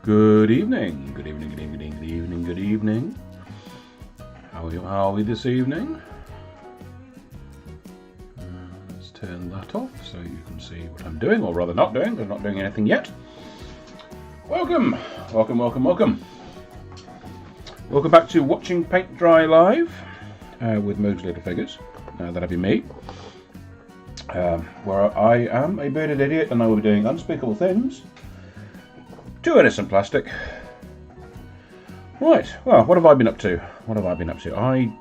Good evening, good evening, good evening, good evening, good evening. How are we this evening? Let's turn that off so you can see what I'm doing, or rather not doing, because I'm not doing anything yet. Welcome, welcome, welcome, welcome. Welcome back to Watching Paint Dry Live with Moog's Little Figures. That'll be me. Where I am a bearded idiot and I will be doing unspeakable things to innocent plastic. Right, well, what have I been up to? What have I been up to? I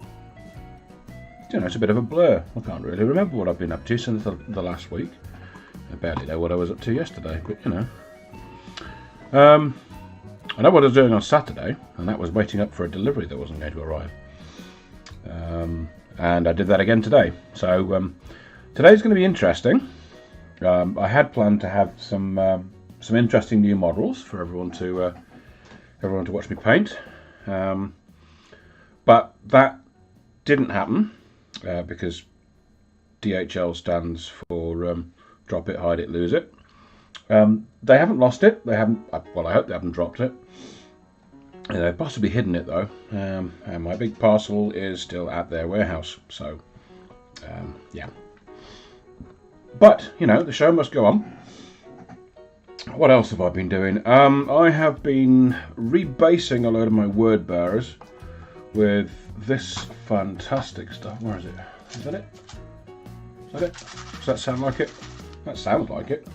don't know, it's a bit of a blur. I can't really remember what I've been up to since the last week. I barely know what I was up to yesterday, but you know. I know what I was doing on Saturday, and that was waiting up for a delivery that wasn't going to arrive. And I did that again today. So today's going to be interesting. I had planned to have some interesting new models for everyone to watch me paint, but that didn't happen because DHL stands for drop it, hide it, lose it. They haven't lost it. They haven't. Well, I hope they haven't dropped it. They've possibly hidden it though, and my big parcel is still at their warehouse. So, yeah. But you know, the show must go on. What else have I been doing? I have been rebasing a load of my word bearers with this fantastic stuff. Where is it? Is that it? Is that it? Does that sound like it? That sounds like it.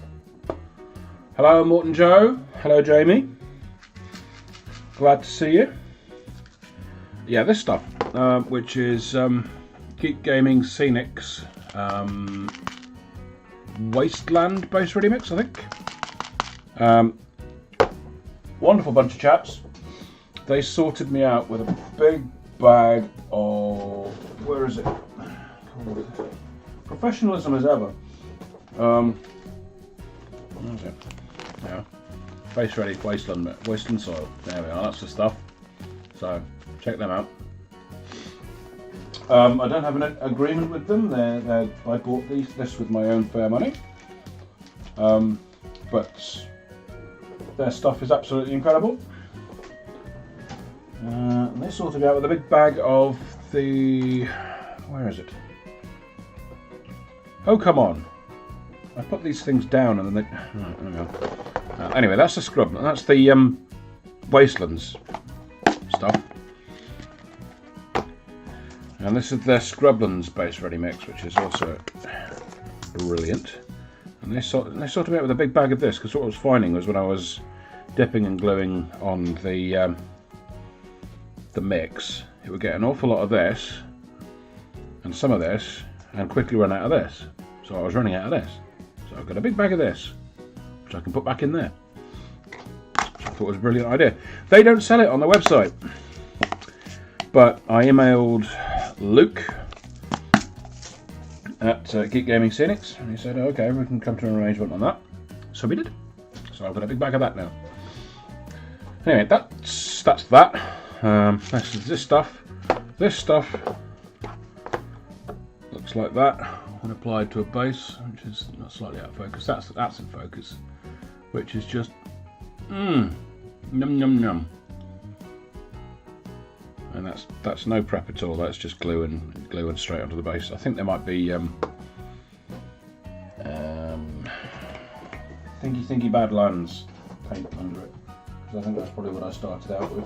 Hello, Morton Joe. Hello, Jamie. Glad to see you. Yeah, this stuff, which is Geek Gaming Scenics Wasteland base ready mix, I think. Wonderful bunch of chaps. They sorted me out with a big bag of, where is it? Professionalism as ever. Where is it? Yeah. Base ready wasteland soil. There we are, that's the stuff. So check them out. I don't have an agreement with them. I bought this with my own fair money. But their stuff is absolutely incredible. They sorted me out with a big bag of the... Where is it? Oh, come on. I put these things down and then they... Right, there we go. Anyway, that's the scrub. That's the Wastelands stuff. And this is their Scrublands base ready mix, which is also brilliant. And they sorted me out with a big bag of this, because what I was finding was when I was dipping and gluing on the mix, it would get an awful lot of this and some of this, and quickly run out of this. So I was running out of this. So I've got a big bag of this, which I can put back in there. Which I thought was a brilliant idea. They don't sell it on the website, but I emailed Luke at Geek Gaming Scenics, and he said, okay, we can come to an arrangement on that. So we did. So I've got a big bag of that now. Anyway, that's that. This stuff. This stuff looks like that when applied to a base, which is not slightly out of focus. That's in focus, which is just num num num. And that's no prep at all. That's just gluing straight onto the base. I think there might be thinky Badlands paint under it, because I think that's probably what I started out with.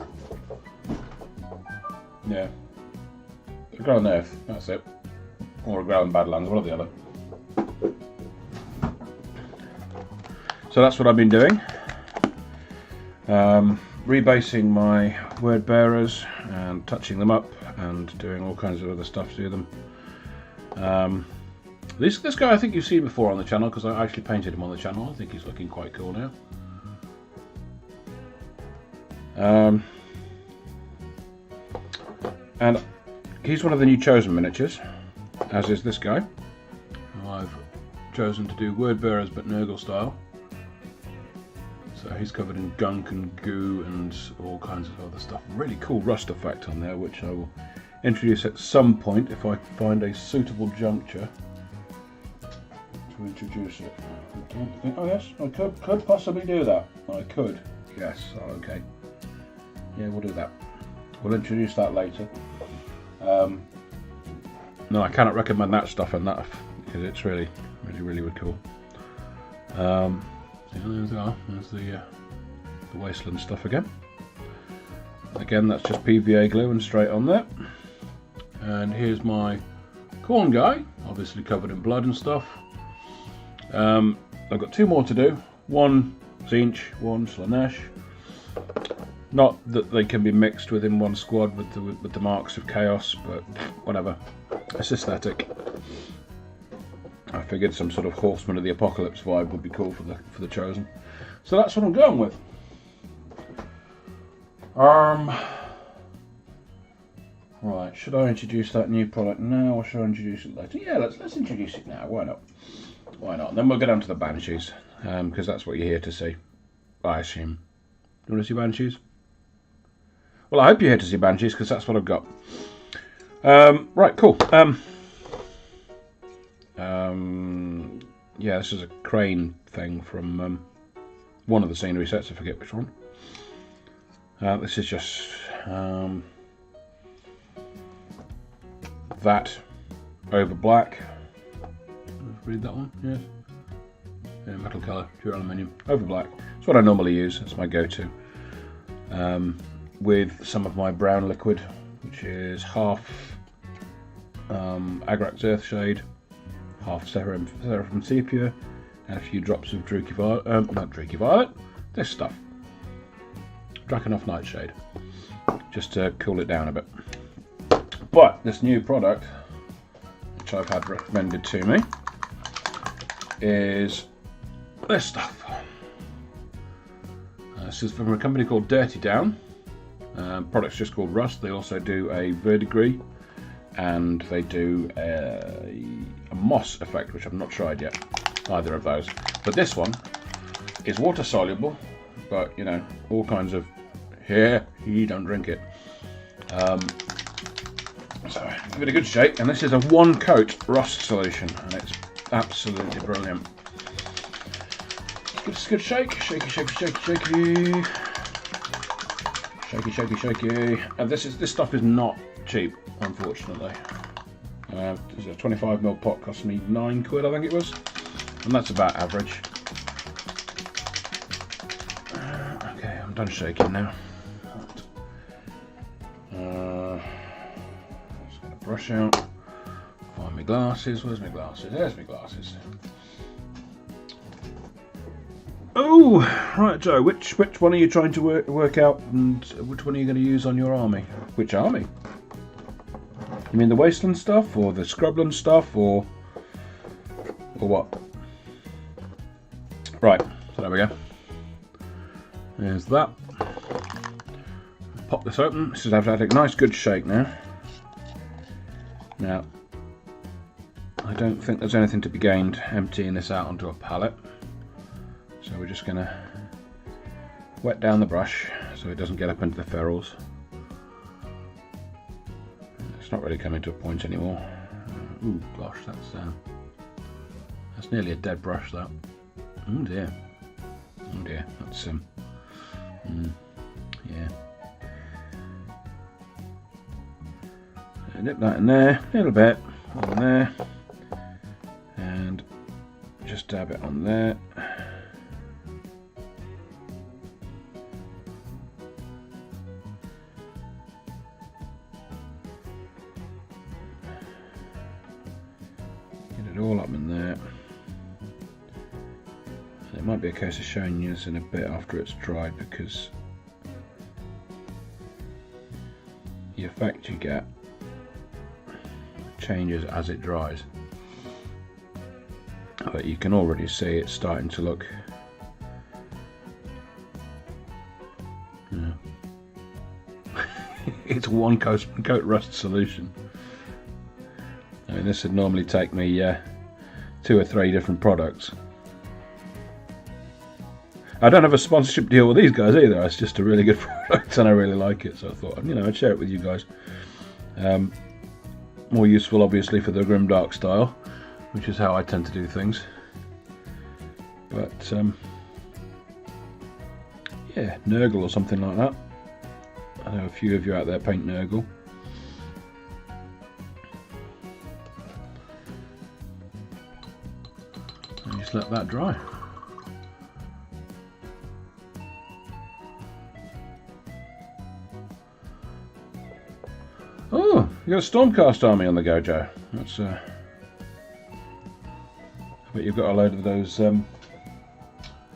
Yeah, a Ground Earth. That's it, or a Ground Badlands, one or the other. So that's what I've been doing. Rebasing my word bearers and touching them up and doing all kinds of other stuff to them. This guy I think you've seen before on the channel, because I actually painted him on the channel. I think he's looking quite cool now. And he's one of the new Chosen miniatures, as is this guy. I've chosen to do word bearers but Nurgle style. So he's covered in gunk and goo and all kinds of other stuff. Really cool rust effect on there, which I will introduce at some point if I find a suitable juncture to introduce it. Oh yes, I could possibly do that. I could. Yes, oh, okay. Yeah, we'll do that. We'll introduce that later. No, I cannot recommend that stuff enough because it's really cool. So there we are. There's the wasteland stuff again. Again, that's just PVA glue and straight on there. And here's my corn guy, obviously covered in blood and stuff. I've got 2 more to do. One Zinch, one Slanesh. Not that they can be mixed within one squad with the marks of chaos, but whatever. It's aesthetic. I figured some sort of Horseman of the Apocalypse vibe would be cool for the Chosen. So that's what I'm going with. Right, should I introduce that new product now or should I introduce it later? Yeah, let's introduce it now. Why not? Why not? And then we'll go down to the Banshees, because that's what you're here to see, I assume. Do you want to see Banshees? Well, I hope you're here to see Banshees, because that's what I've got. Right, cool. Yeah, this is a crane thing from one of the scenery sets, I forget which one. This is just that over black. Read that one, yes. Yeah, metal colour, pure aluminium, over black. It's what I normally use, it's my go-to. With some of my brown liquid, which is half Agrax Earthshade, half Seraphim Sepia, and a few drops of Druchii Violet, not Druchii Violet, this stuff. Drakenhof Nightshade, just to cool it down a bit. But this new product, which I've had recommended to me, is this stuff. This is from a company called Dirty Down. Product's just called Rust. They also do a verdigris, and they do a moss effect, which I've not tried yet, either of those. But this one is water soluble, but you know, all kinds of, here, you don't drink it. So give it a good shake, and this is a 1-coat rust solution, and it's absolutely brilliant. Give us a good shake, shaky, shaky, shaky, shaky, shaky, shaky, shaky. And this stuff is not cheap, unfortunately. This is a 25ml pot, cost me £9, I think it was, and that's about average. Okay, I'm done shaking now. Just gonna brush out. Find my glasses. Where's my glasses? There's my glasses. Oh, right, Joe. Which one are you trying to work out, and which one are you going to use on your army? Which army? You mean the Wasteland stuff, or the Scrubland stuff, or what? Right. So there we go. There's that. Pop this open. This is have to take a nice good shake now. Now, I don't think there's anything to be gained emptying this out onto a pallet. So we're just going to wet down the brush so it doesn't get up into the ferrules. It's not really coming to a point anymore. Ooh, gosh, that's nearly a dead brush, that. Oh dear. Oh dear, that's yeah. Dip that in there, a little bit on there, and just dab it on there. Get it all up in there. It might be a case of showing you this in a bit after it's dried, because the effect you get changes as it dries, but you can already see it's starting to look, it's a 1-coat rust solution. I mean, this would normally take me 2 or 3 different products. I don't have a sponsorship deal with these guys either. It's just a really good product and I really like it, so I thought, you know, I'd share it with you guys. More useful obviously for the Grimdark style, which is how I tend to do things. But yeah, Nurgle or something like that. I know a few of you out there paint Nurgle. And just let that dry. Oh, you got a Stormcast army on the go, Joe. That's I bet you've got a load of those. What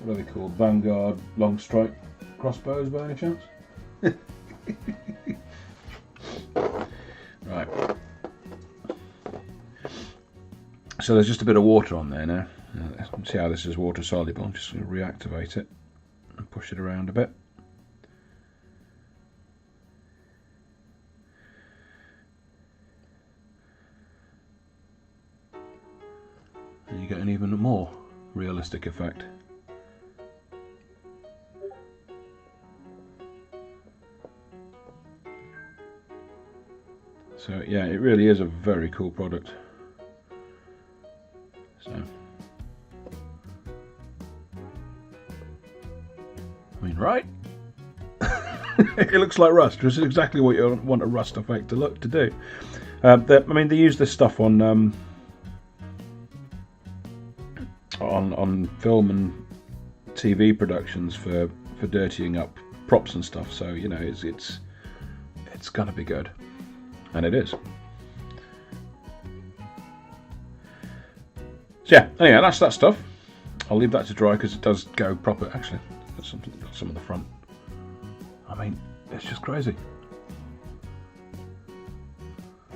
are they called? Vanguard long strike crossbows, by any chance? Right. So there's just a bit of water on there now. See how this is water soluble. I'm just going to reactivate it and push it around a bit. And you get an even more realistic effect. So yeah, it really is a very cool product. So, I mean, right? It looks like rust. This is exactly what you want a rust effect to do. I mean, they use this stuff on film and TV productions for dirtying up props and stuff. So you know, it's gonna be good, and it is. So yeah, anyway, that's that stuff. I'll leave that to dry because it does go proper. Actually, got some of the front. I mean, it's just crazy.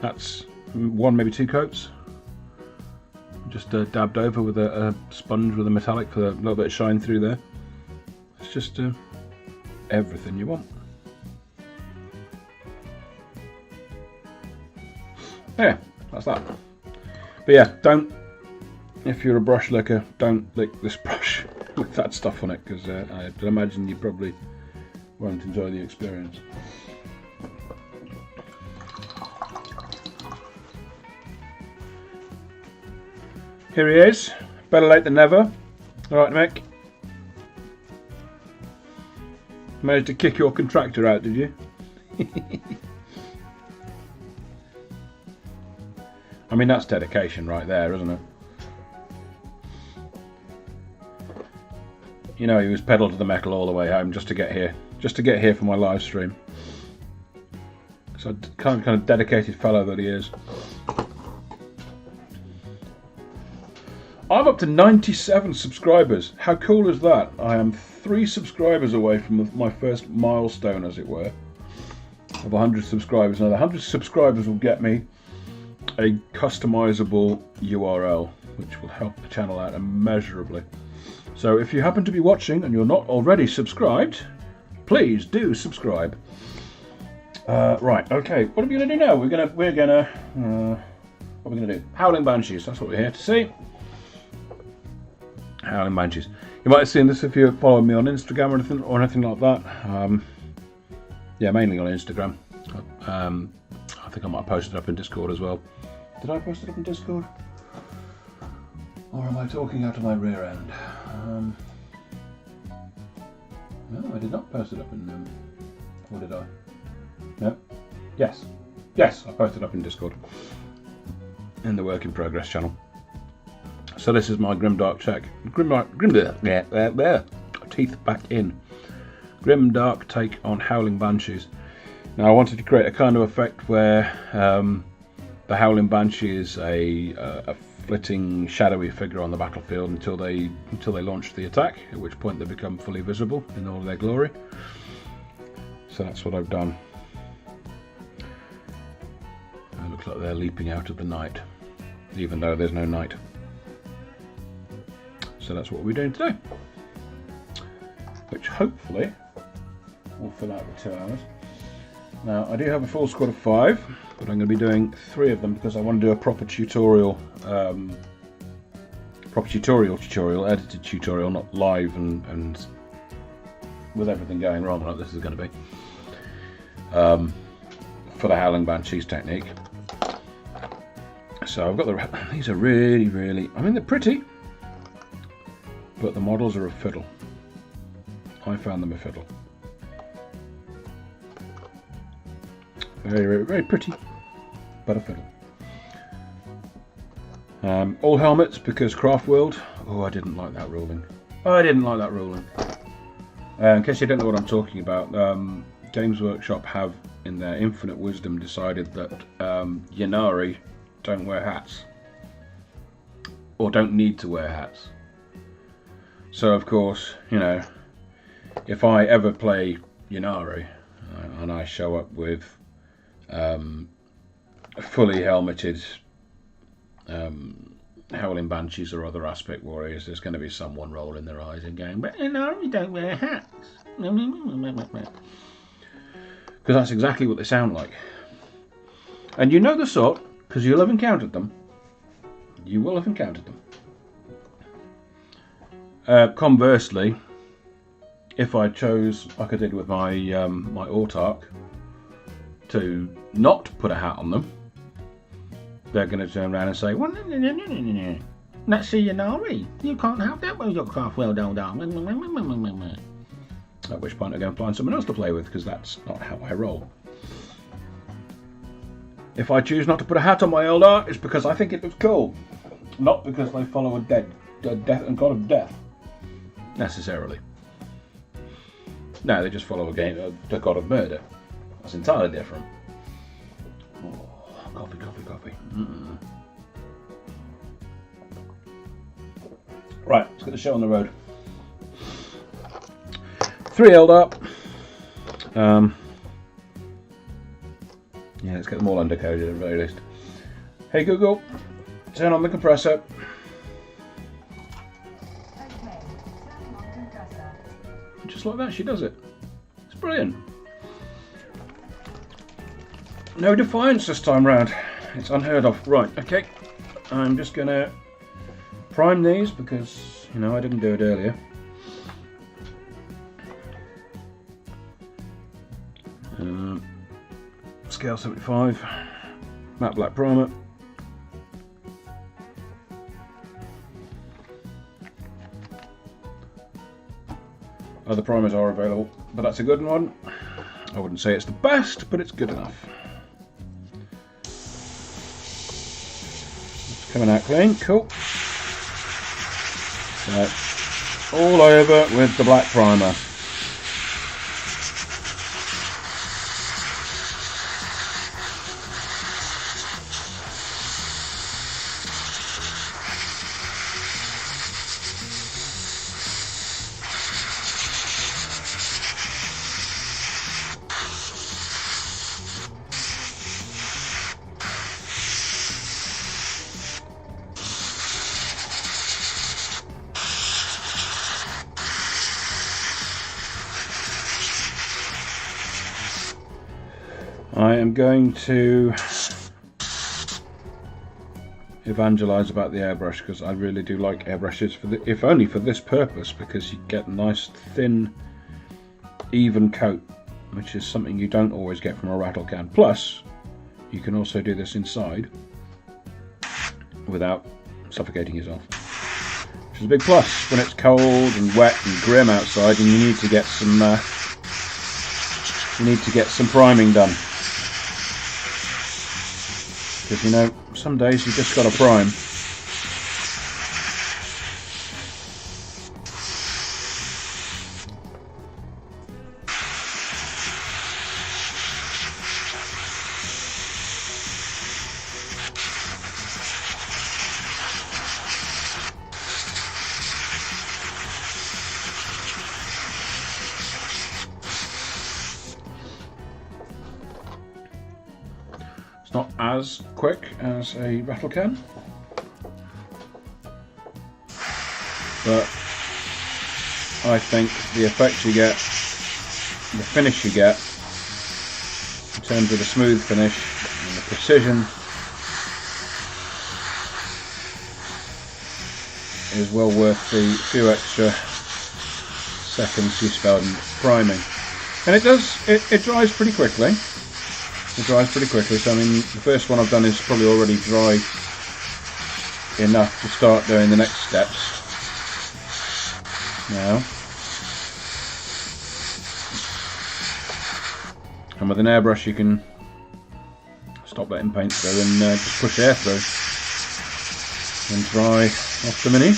That's one, maybe two coats. Just dabbed over with a sponge with a metallic for a little bit of shine through there. It's just everything you want. Yeah, that's that. But yeah, if you're a brush licker, don't lick this brush with that stuff on it, because I imagine you probably won't enjoy the experience. Here he is. Better late than never. Alright, Mick. Managed to kick your contractor out, did you? I mean, that's dedication right there, isn't it? You know, he was pedal to the metal all the way home just to get here for my live stream. So kind of dedicated fellow that he is. I'm up to 97 subscribers. How cool is that? I am 3 subscribers away from my first milestone, as it were, of 100 subscribers. Now, the 100 subscribers will get me a customizable URL, which will help the channel out immeasurably. So if you happen to be watching and you're not already subscribed, please do subscribe. Right, okay, what are we going to do now? What are we going to do? Howling Banshees, that's what we're here to see. Howling Banshees. You might have seen this if you're following me on Instagram or anything like that. Yeah, mainly on Instagram. I think I might have posted it up in Discord as well. Did I post it up in Discord? Or am I talking out of my rear end? No, I did not post it up in... or did I? No? Yes. Yes, I posted it up in Discord. In the Work in Progress channel. So this is my Grimdark check. Grimdark, teeth back in. Grimdark take on Howling Banshees. Now I wanted to create a kind of effect where the Howling Banshee is a flitting, shadowy figure on the battlefield until they launch the attack, at which point they become fully visible in all their glory. So that's what I've done. It looks like they're leaping out of the night, even though there's no night. So that's what we're doing today, which hopefully will fill out the 2 hours. Now I do have a full squad of 5, but I'm going to be doing 3 of them because I want to do a proper tutorial, edited tutorial, not live and with everything going wrong like this is going to be, for the Howling Banshees technique. So I've got these are really, I mean, they're pretty, but the models are a fiddle. I found them a fiddle. Very, very, very pretty, but a fiddle. All helmets, because Craft World. Oh, I didn't like that ruling. I didn't like that ruling. In case you don't know what I'm talking about, Games Workshop have, in their infinite wisdom, decided that Ynnari don't wear hats. Or don't need to wear hats. So, of course, you know, if I ever play Ynnari and I show up with fully helmeted Howling Banshees or other aspect warriors, there's going to be someone rolling their eyes and going, but Ynnari don't wear hats. Because that's exactly what they sound like. And you know the sort, because you'll have encountered them. You will have encountered them. Conversely, if I chose, like I did with my my Autarch, to not put a hat on them, they're going to turn around and say, well, no. That's a Ynnari. You can't have that with your Craft World Eldar. At which point I go and find someone else to play with, because that's not how I roll. If I choose not to put a hat on my Eldar, it's because I think it looks cool. Not because they follow a death and god of death, necessarily. No, they just follow the god of murder. That's entirely different. Oh, coffee. Right, let's get the show on the road. 3 Eldar. Yeah, let's get them all undercoded at the very least. Hey Google, turn on the compressor. Just like that, she does it. It's brilliant. No defiance this time round. It's unheard of. Right, okay. I'm just going to prime these because, you know, I didn't do it earlier. Scale 75. Matte black primer. Other primers are available, but that's a good one. I wouldn't say it's the best, but it's good enough. It's coming out clean, cool. So, all over with the black primer. I am going to evangelise about the airbrush because I really do like airbrushes, if only for this purpose, because you get a nice thin even coat, which is something you don't always get from a rattle can. Plus you can also do this inside without suffocating yourself, which is a big plus when it's cold and wet and grim outside and you need to get some priming done. Because, you know, some days you just got to prime. Not as quick as a rattle can, but I think the effect you get, the finish you get, in terms of the smooth finish and the precision, is well worth the few extra seconds you spend priming. And it dries pretty quickly. It dries pretty quickly, so I mean the first one I've done is probably already dry enough to start doing the next steps now. And with an airbrush you can stop letting paint through and just push air through and dry off the mini.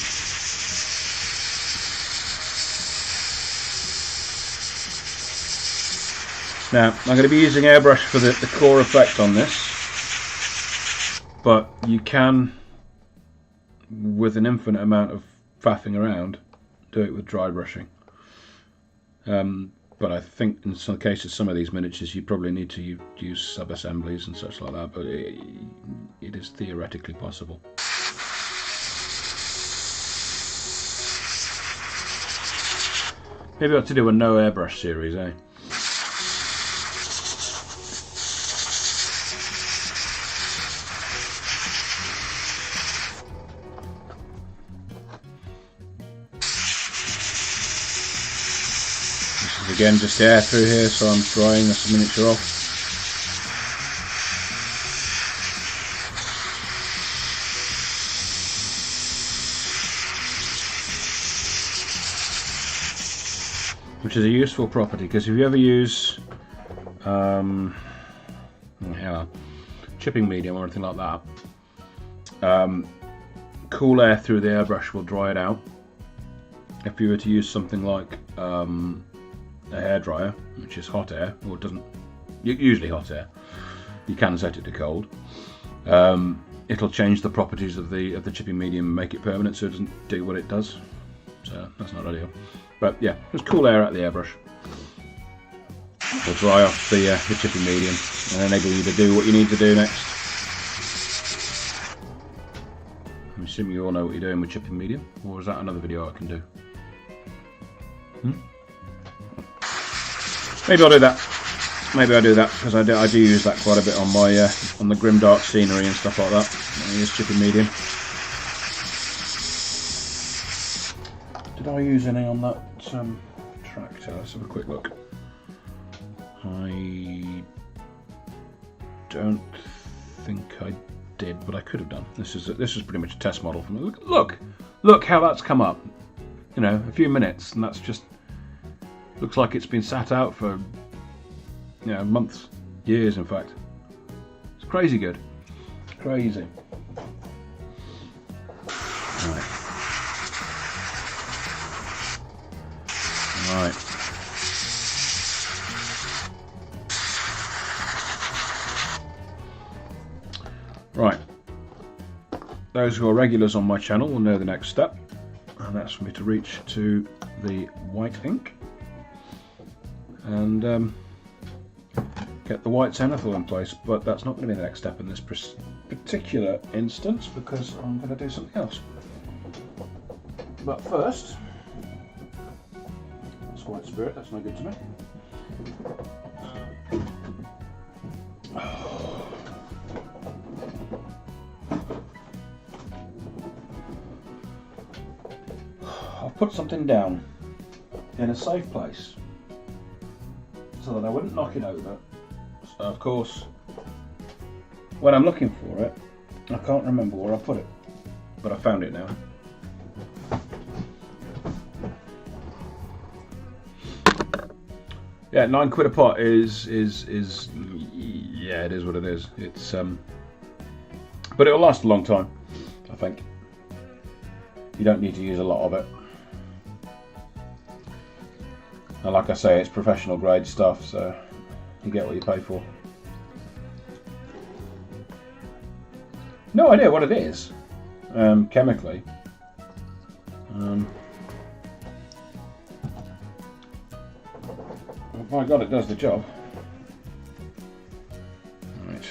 Now I'm going to be using airbrush for the core effect on this, but you can, with an infinite amount of faffing around, do it with dry brushing. But I think in some cases, some of these miniatures, you probably need to use sub-assemblies and such like that, but it is theoretically possible. Maybe I ought to do a no airbrush series, eh? Again, just air through here, so I'm drying this miniature off. Which is a useful property, because if you ever use chipping medium or anything like that, cool air through the airbrush will dry it out. If you were to use something like a hairdryer, which is hot air, or doesn't, usually hot air, you can set it to cold. It'll change the properties of the chipping medium and make it permanent, so it doesn't do what it does. So that's not ideal. But yeah, just cool air out the airbrush. It'll dry off the chipping medium and enable you to do what you need to do next. I'm assuming you all know what you're doing with chipping medium, or is that another video I can do? Maybe I'll do that. Maybe I'll do that, because I do use that quite a bit on my on the Grimdark scenery and stuff like that. I use chipping medium. Did I use any on that tractor? Let's have a quick look. I don't think I did, but I could have done. This is pretty much a test model for me. Look how that's come up. You know, a few minutes, and that's just looks like it's been sat out for, you know, months, years in fact. It's crazy good. Crazy. Right. Right. Those who are regulars on my channel will know the next step, and that's for me to reach to the white ink and get the white zenithal in place, but that's not going to be the next step in this particular instance, because I'm going to do something else. But first, that's white spirit, that's no good to me. I've put something down in a safe place so that I wouldn't knock it over. So of course, when I'm looking for it, I can't remember where I put it, but I found it now. Yeah, £9 a pot is yeah, it is what it is. It's but it'll last a long time, I think. You don't need to use a lot of it. And like I say, it's professional grade stuff, so you get what you pay for. No idea what it is, chemically. Oh my god, it does the job. Right.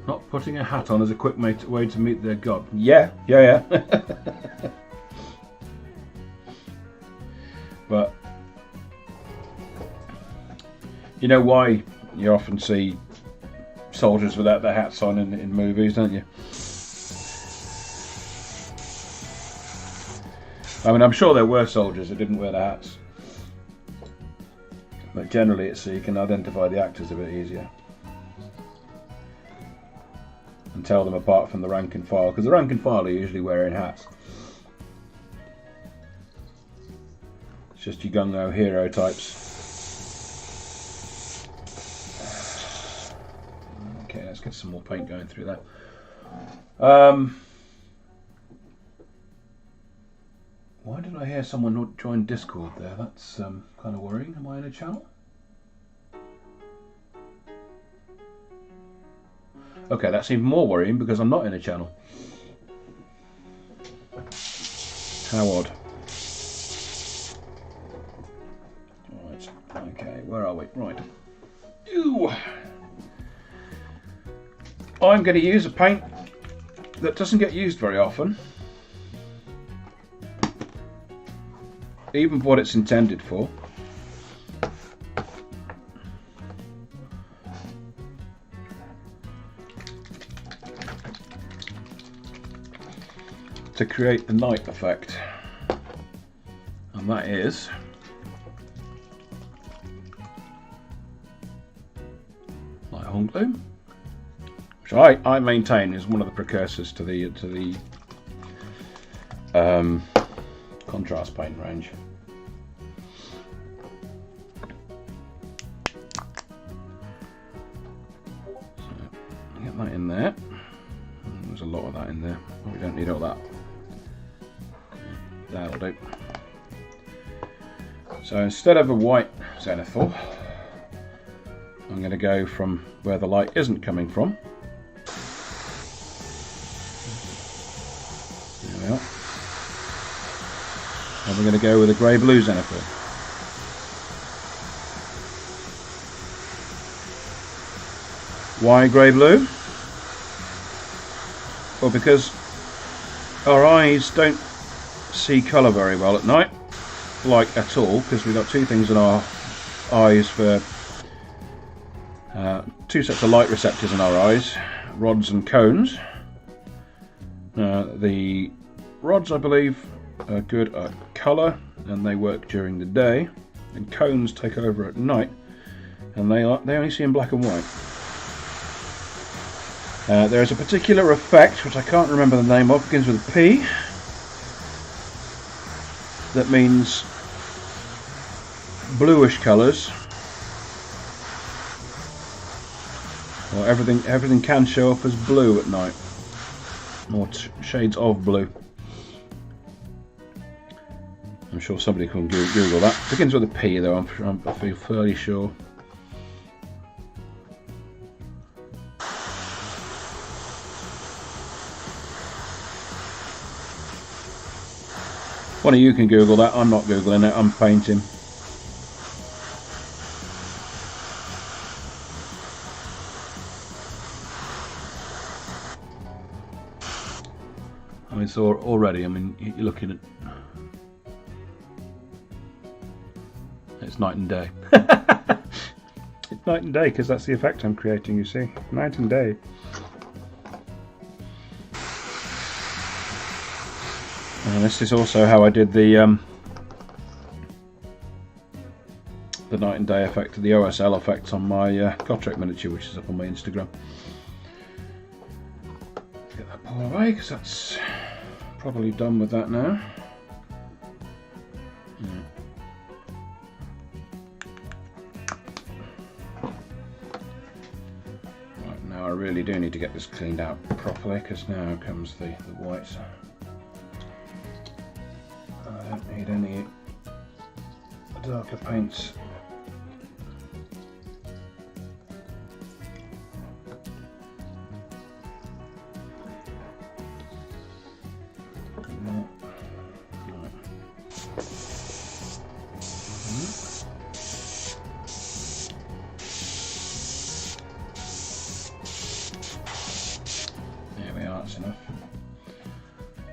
Not putting a hat on is a quick way to meet their god. Yeah. But you know why you often see soldiers without their hats on in movies, don't you? I mean, I'm sure there were soldiers who didn't wear their hats, but generally it's so you can identify the actors a bit easier and tell them apart from the rank and file, because the rank and file are usually wearing hats. just your gung-ho hero types. Okay, let's get some more paint going through that. Why did I hear someone not join Discord there? That's kind of worrying. Am I in a channel? Okay, that's even more worrying because I'm not in a channel. How odd. Right, okay, where are we? Right. Ew. I'm going to use a paint that doesn't get used very often. Even for what it's intended for. To create the night effect. And that is light hung glue, which I maintain is one of the precursors to the contrast paint range. So get that in there. There's a lot of that in there. We don't need all that. That'll do. So instead of a white zenithal, I'm going to go from where the light isn't coming from. There we are. And we're going to go with a grey-blue zenithal. Why grey-blue? Well, because our eyes don't see colour very well at night, like at all, because we've got two things in our eyes for two sets of light receptors in our eyes, rods and cones. The rods, I believe, are good at colour and they work during the day, and cones take over at night and they only see in black and white. There is a particular effect which I can't remember the name of, begins with a P, that means bluish colours, or everything can show up as blue at night, or shades of blue. I'm sure somebody can Google that. It begins with a P though, I feel fairly sure. One of you can Google that. I'm not Googling it, I'm painting. I mean, so already, I mean, you're looking at... It's night and day. It's night and day because that's the effect I'm creating, you see. Night and day. And this is also how I did the night and day effect, the OSL effect on my Gotrek miniature, which is up on my Instagram. Get that pulled away because that's probably done with that now. Yeah. Right, now I really do need to get this cleaned out properly because now comes the whites. I don't need any darker paints. There we are, that's enough.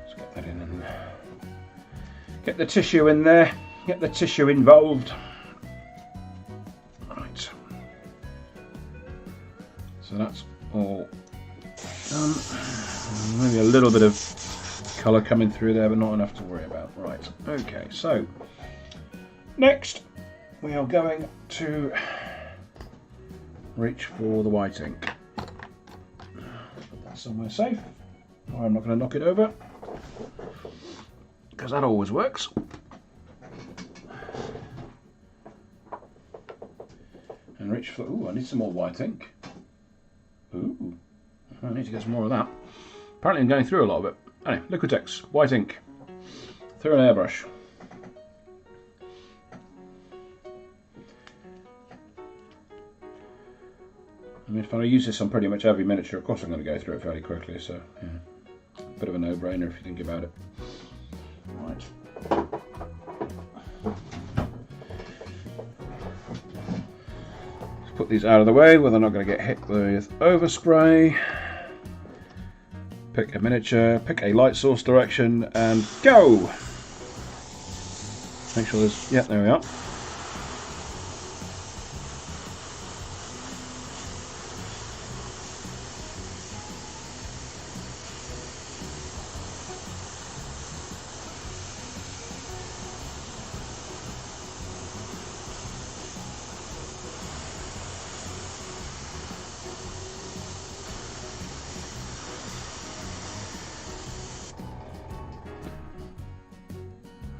Let's get that in and get the tissue in there, get the tissue involved. Right. So that's all done. Maybe a little bit of colour coming through there, but not enough to worry about. Right, okay, so next we are going to reach for the white ink. Put that somewhere safe. I'm not going to knock it over, because that always works. and reach for... Ooh, I need some more white ink. Ooh, I need to get some more of that. Apparently I'm going through a lot of it. Anyway, Liquitex, white ink, through an airbrush. I mean, if I use this on pretty much every miniature, of course I'm going to go through it fairly quickly, so yeah. Bit of a no-brainer if you think about it. Right. Let's put these out of the way where they're not going to get hit with overspray. Pick a miniature, pick a light source direction, and go! Make sure there's... yeah, there we are.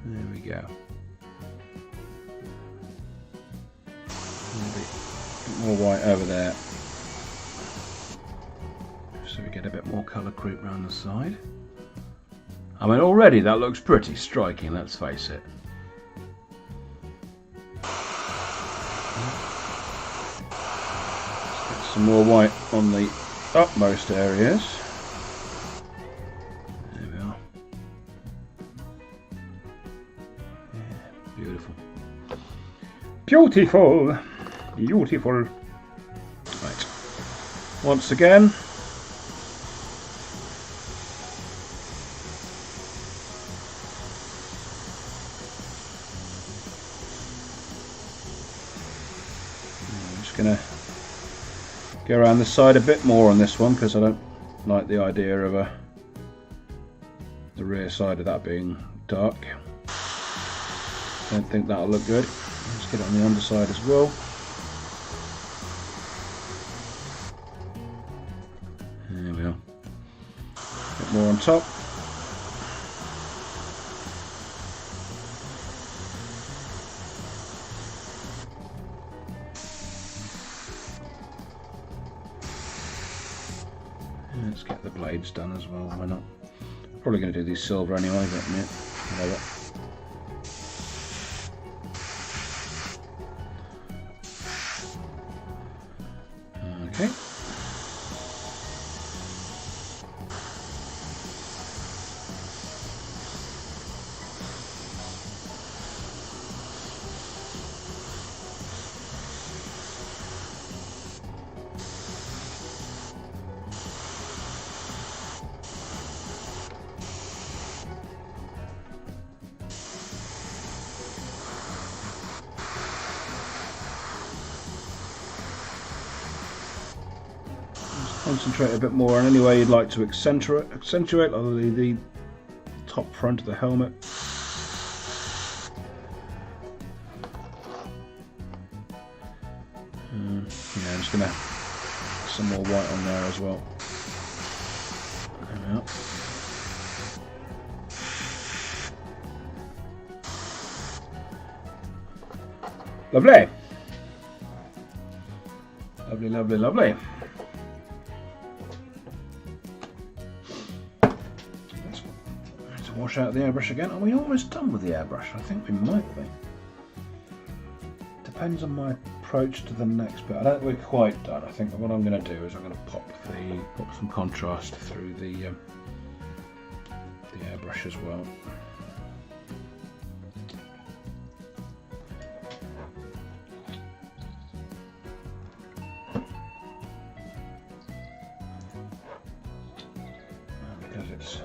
There we go. Maybe a bit more white over there, so we get a bit more colour creep around the side. I mean, already that looks pretty striking, let's face it. Let's get some more white on the upmost areas. Beautiful. Beautiful! Beautiful. Right. Once again. I'm just going to go around the side a bit more on this one because I don't like the idea of the rear side of that being dark. Don't think that'll look good. Let's get it on the underside as well. There we are. A bit more on top. Let's get the blades done as well, why not? Probably going to do these silver anyway, but yeah, whatever. Okay. Concentrate a bit more on any way you'd like to accentuate either the top front of the helmet. Yeah, I'm just gonna put some more white on there as well. There we are. Lovely. Lovely, lovely, lovely. Wash out the airbrush again. Are we almost done with the airbrush? I think we might be. Depends on my approach to the next bit. I don't think we're quite done. I think what I'm going to do is I'm going to pop some contrast through the airbrush as well. Because it's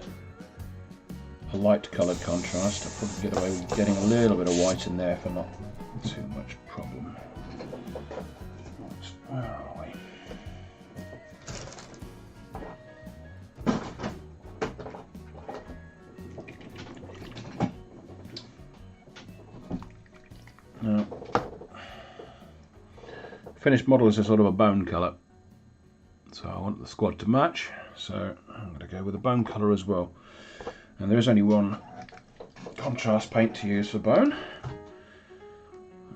a light coloured contrast, I'll probably get away with getting a little bit of white in there for not too much problem. Where are we? Now, finished model is a sort of a bone colour, so I want the squad to match, so I'm going to go with a bone colour as well. And there is only one contrast paint to use for bone.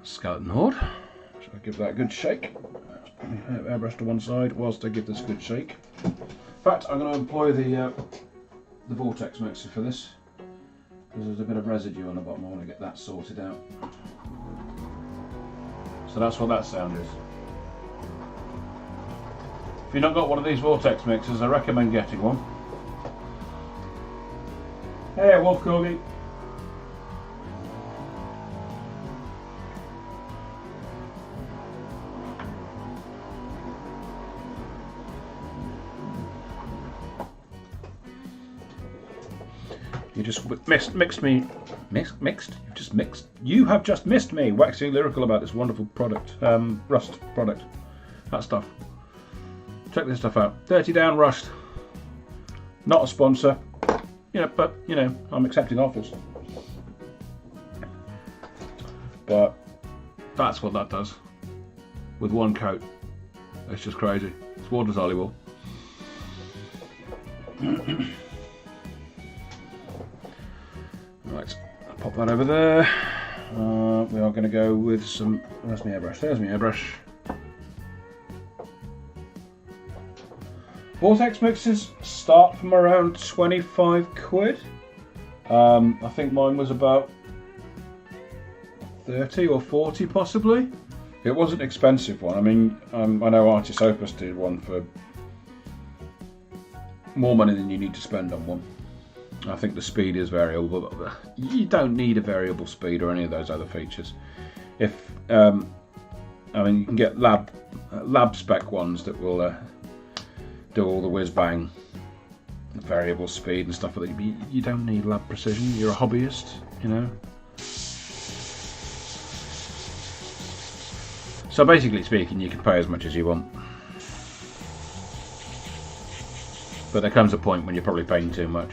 Skeleton Horde. So I give that a good shake. Put my airbrush to one side whilst I give this a good shake. In fact, I'm going to employ the vortex mixer for this, because there's a bit of residue on the bottom. I want to get that sorted out. So that's what that sound is. If you've not got one of these vortex mixers, I recommend getting one. Hey, Wolf Corgi. You just mixed me. Mixed? You just mixed. You have just missed me waxing lyrical about this wonderful product. Rust product. That stuff. Check this stuff out. 30 Down Rust. Not a sponsor. But I'm accepting offers. But that's what that does. With one coat. It's just crazy. It's water soluble. Right, I'll pop that over there. We are going to go with some. Where's my airbrush? There's my airbrush. Vortex mixers start from around 25 quid. I think mine was about 30 or 40 possibly. It was an expensive one. I mean, I know Artis Opus did one for more money than you need to spend on one. I think the speed is variable, but you don't need a variable speed or any of those other features. If I mean, you can get lab spec ones that will do all the whiz bang variable speed and stuff like that. You don't need lab precision. You're a hobbyist, So basically speaking, you can pay as much as you want, but there comes a point when you're probably paying too much.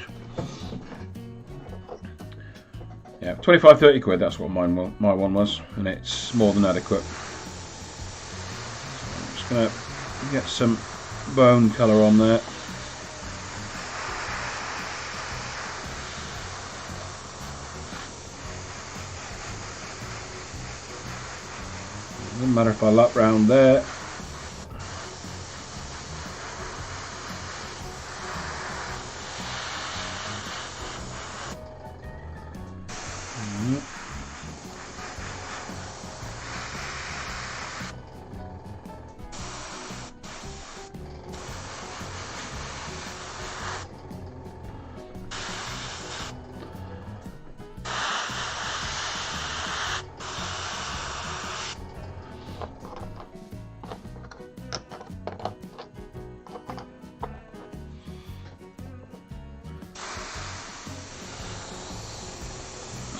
Yeah, 25-30 quid, that's what my one was, and it's more than adequate. So I'm just going to get some bone colour on there. Doesn't matter if I lap round there.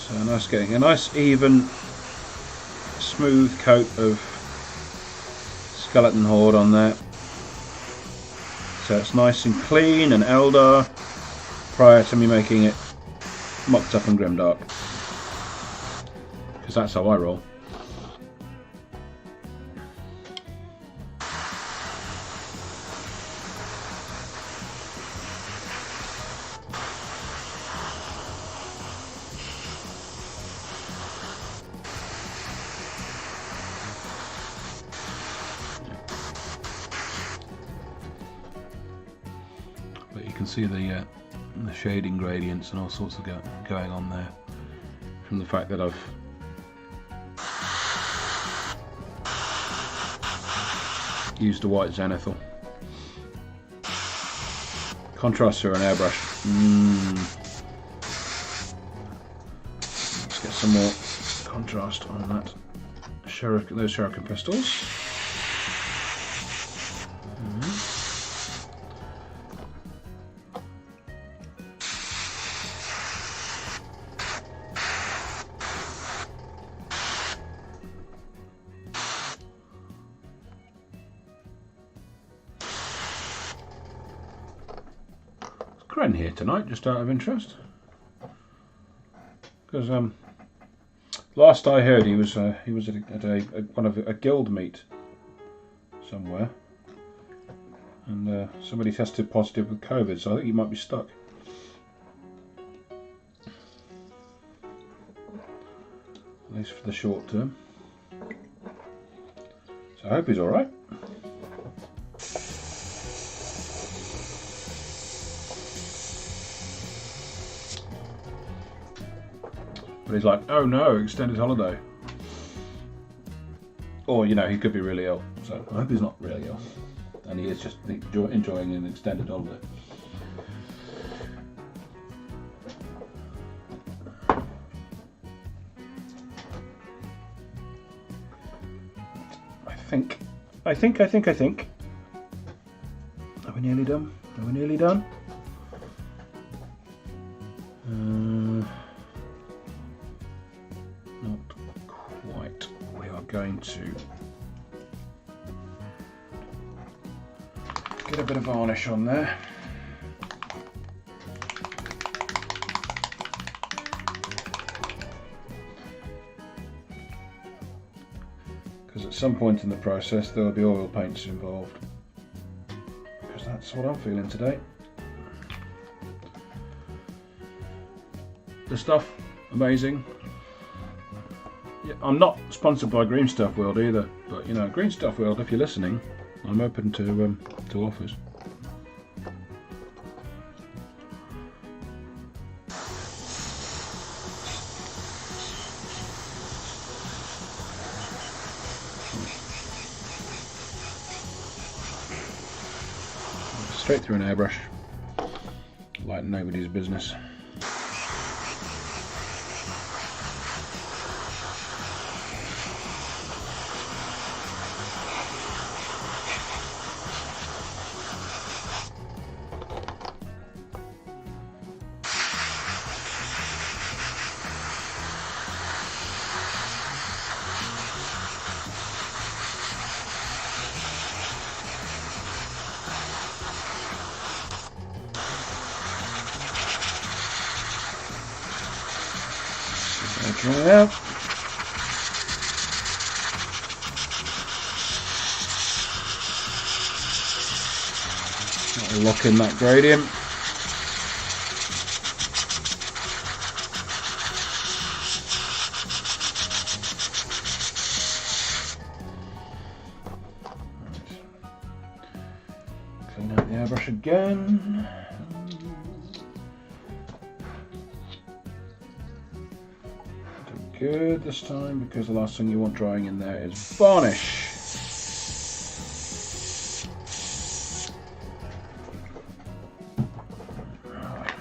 So nice, getting a nice even smooth coat of skeleton horde on there, so it's nice and clean and Eldar prior to me making it mocked up and Grimdark, because that's how I roll. But you can see the shading gradients and all sorts of going on there from the fact that I've used a white zenithal. Contrast through an airbrush. Let's get some more contrast on that. Those shuriken pistols. Kren here tonight, just out of interest, because last I heard he was at a guild meet somewhere, and somebody tested positive with COVID, so I think he might be stuck. At least for the short term. So I hope he's alright. But he's like, oh no, extended holiday. Or, you know, he could be really ill. So I hope he's not really ill. And he is just enjoying an extended holiday. I think. Are we nearly done? Are we nearly done? Not quite. We are going to get a bit of varnish on there. Because at some point in the process there will be oil paints involved. Because that's what I'm feeling today. The stuff, amazing. Yeah, I'm not sponsored by Green Stuff World either, but you know, Green Stuff World, if you're listening, I'm open to offers. Straight through an airbrush, like nobody's business. Try it out. That'll lock in that gradient. Clean out the airbrush again. Good this time, because the last thing you want drying in there is varnish. Right.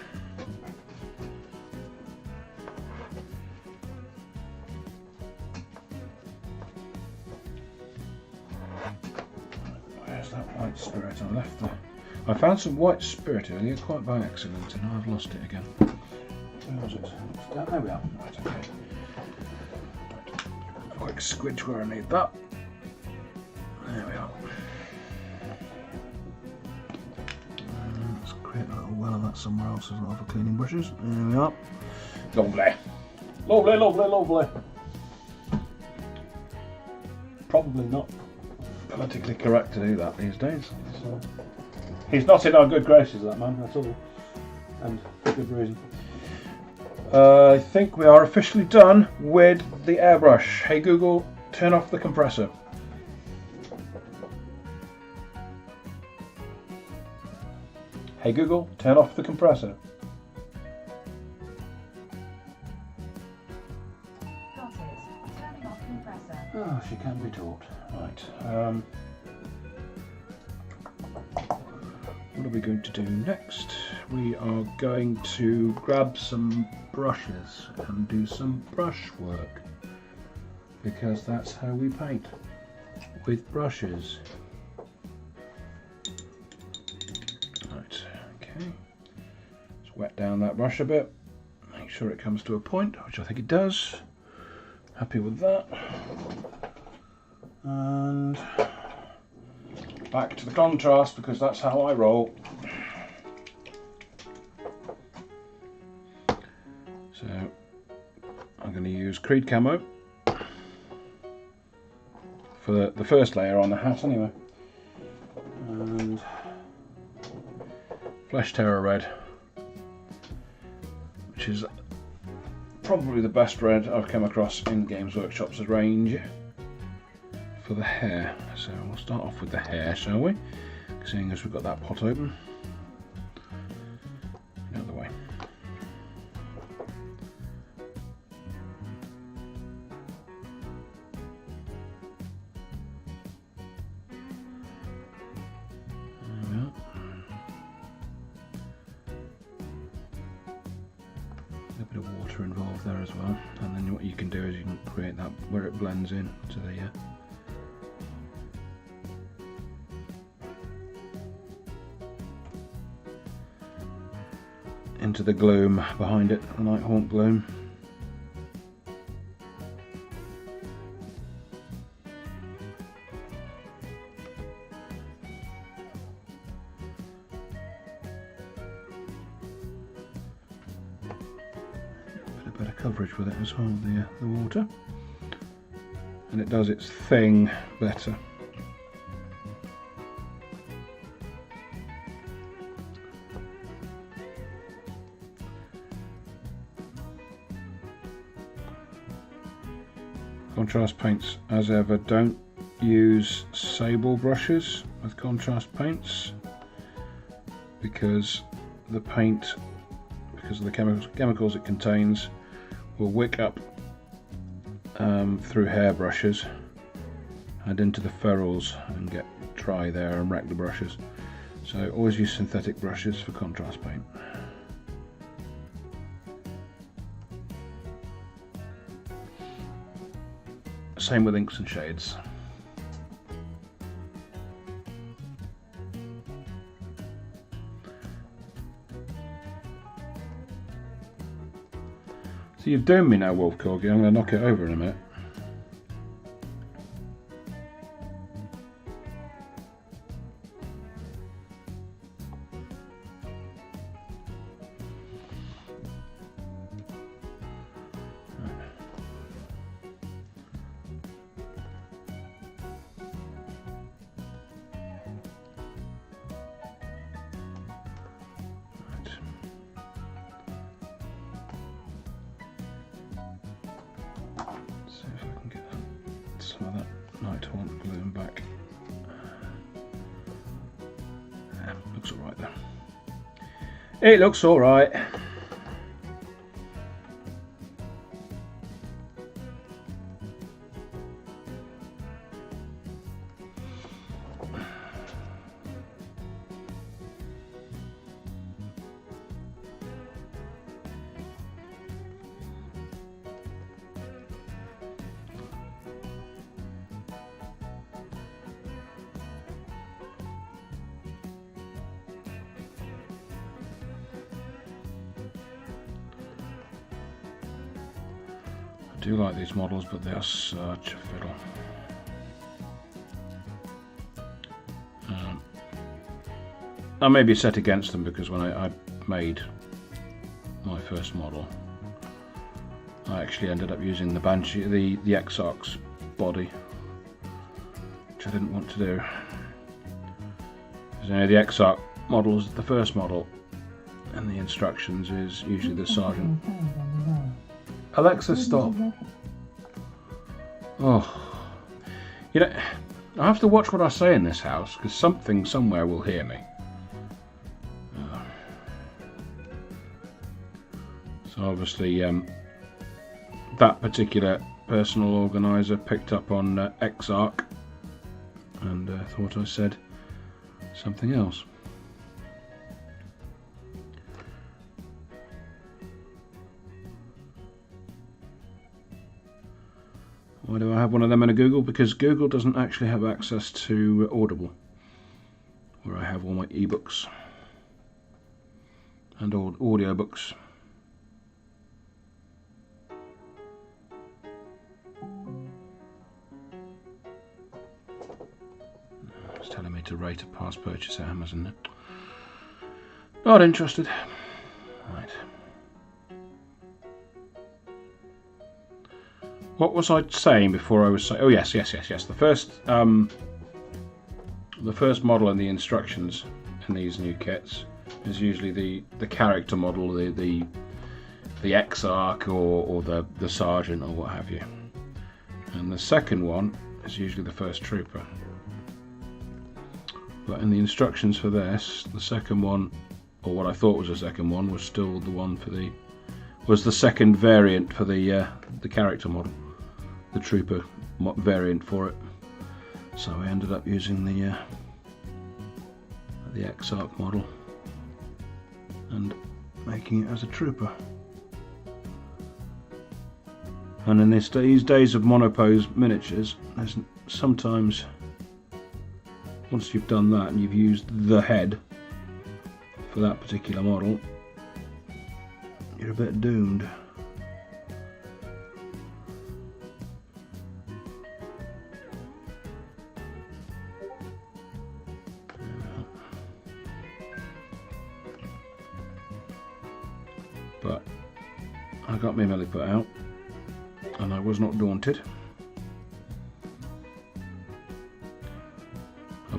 Where's that white spirit I left there? I found some white spirit earlier, quite by accident, and I've lost it again. Where was it? There we are. Right, okay. Quick squidge where I need that. There we are. Let's create a little well of that somewhere else as well for cleaning brushes. There we are. Lovely. Lovely, lovely, lovely. Probably not politically correct to do that these days. So, he's not in our good graces, that man, that's all. And for good reason. I think we are officially done with the airbrush. Hey Google, turn off the compressor. Hey Google, turn off the compressor. Got it. Turning off compressor. Oh, she can be taught. Right. What are we going to do next? We are going to grab some brushes and do some brush work, because that's how we paint, with brushes. Right, okay. Let's wet down that brush a bit, make sure it comes to a point, which I think it does. Happy with that. And back to the contrast, because that's how I roll. So I'm going to use Creed Camo for the first layer on the hat anyway. And Flesh Terror Red, which is probably the best red I've come across in Games Workshop's range for the hair. So we'll start off with the hair, shall we? Seeing as we've got that pot open. Out of the way. A bit of water involved there as well, and then what you can do is you can create that where it blends in to the into the gloom behind it, the Nighthaunt gloom. Better coverage with it as well, the water, and it does its thing better. Contrast paints, as ever, don't use sable brushes with contrast paints because the paint, because of the chemicals it contains, will wick up through hair brushes and into the ferrules and get dry there and wreck the brushes. So always use synthetic brushes for contrast paint. Same with inks and shades. So you've doomed me now, Wolf Corgi. I'm going to knock it over in a minute. Some of that Nighthaunt gloom back. Yeah, looks alright there. It looks alright. I do like these models, but they are such a fiddle. I may be set against them because when I made my first model, I actually ended up using the Banshee, the Exarch's body, which I didn't want to do. Because the Exarch models, the first model, and the instructions is usually the Sergeant. Alexa, stop. Oh, you know, I have to watch what I say in this house because something somewhere will hear me. So obviously, that particular personal organizer picked up on Exarch and thought I said something else. Why do I have one of them in a Google? Because Google doesn't actually have access to Audible, where I have all my ebooks and all audiobooks. It's telling me to rate a past purchase at Amazon. Not interested. Right. What was I saying before I was saying? Oh yes. The first model in the instructions in these new kits is usually the character model, the Exarch or the Sergeant or what have you. And the second one is usually the first trooper. But in the instructions for this, the second one, or what I thought was the second one, was still the one for the second variant for the character model, the trooper variant for it. So I ended up using the Exarch model and making it as a trooper. And in these days of monopose miniatures, there's sometimes, once you've done that and you've used the head for that particular model, you're a bit doomed. But I got my milliput out and I was not daunted.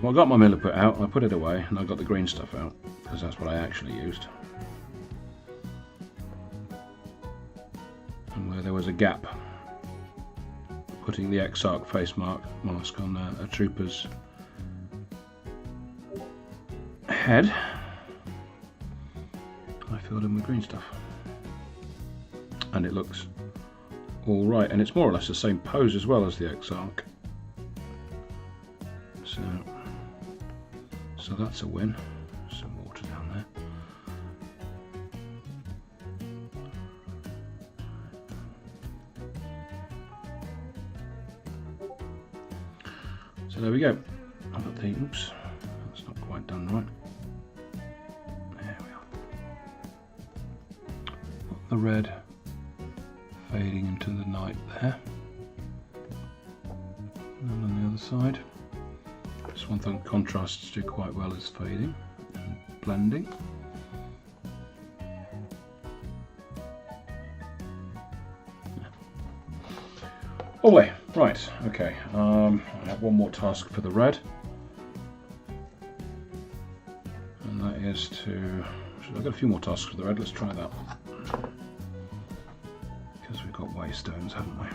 I got my milliput out, I put it away, and I got the green stuff out because that's what I actually used. And where there was a gap, putting the Exarch face mask on a trooper's head, I filled in with green stuff, and it looks all right. And it's more or less the same pose as well as the Exarch. So that's a win. Some water down there. So there we go. I've got the, oops, that's not quite done right. There we are. Got the red fading into the night there. And on the other side. This one thing contrasts to quite well is fading and blending. Oh wait, right, okay. I have one more task for the red, and that is to. I've got a few more tasks for the red. Let's try that, because we've got waystones, haven't we?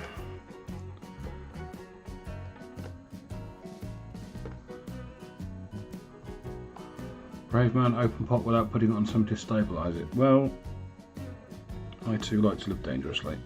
Brave man, open pot without putting it on something to stabilise it. Well, I too like to live dangerously.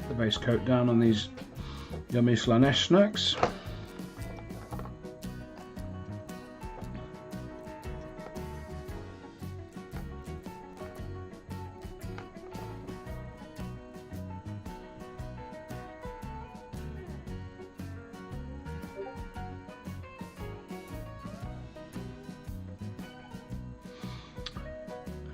The base coat down on these yummy Slaanesh snacks.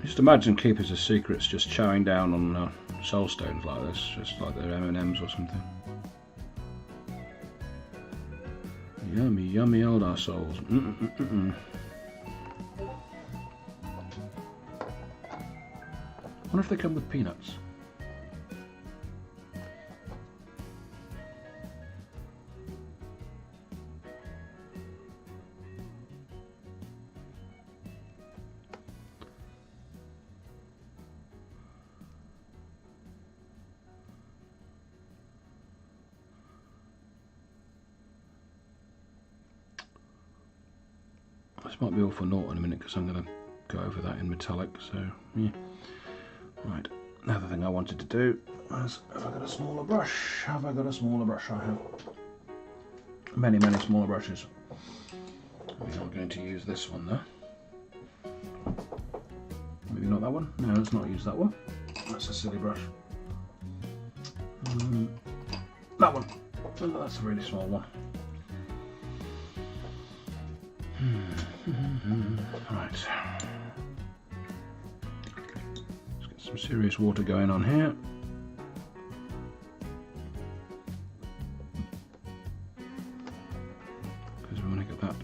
Just imagine Keepers of Secrets just chowing down on soul stones like this, just like they're M&Ms or something. Yummy, yummy Eldar souls. I wonder if they come with peanuts. This might be all for naught in a minute because I'm going to go over that in metallic, so yeah. Right, another thing I wanted to do was, have I got a smaller brush? Have I got a smaller brush? I have many, many smaller brushes. We're not going to use this one though. Maybe not that one? No, let's not use that one. That's a silly brush. That one. Oh, that's a really small one. Right. Let's get some serious water going on here. Because we want to get that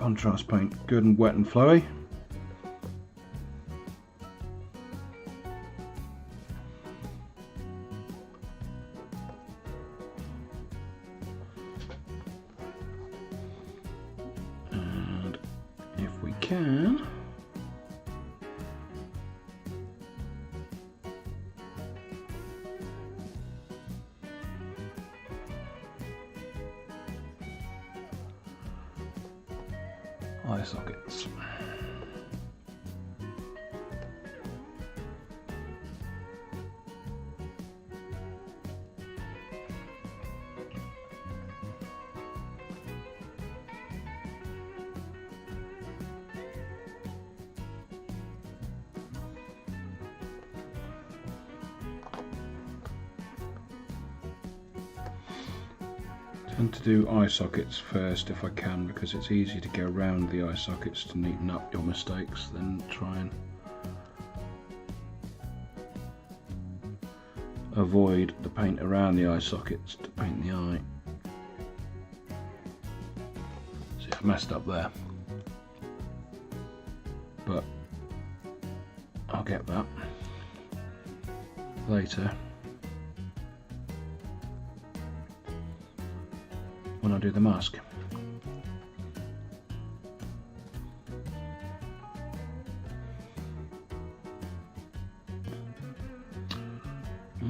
contrast paint good and wet and flowy. And if we can, eye sockets. Tend to do eye sockets first if I can, because it's easier to go around the eye sockets to neaten up your mistakes than try and avoid the paint around the eye sockets to paint the eye. See, I messed up there, but I'll get that later when I do the mask.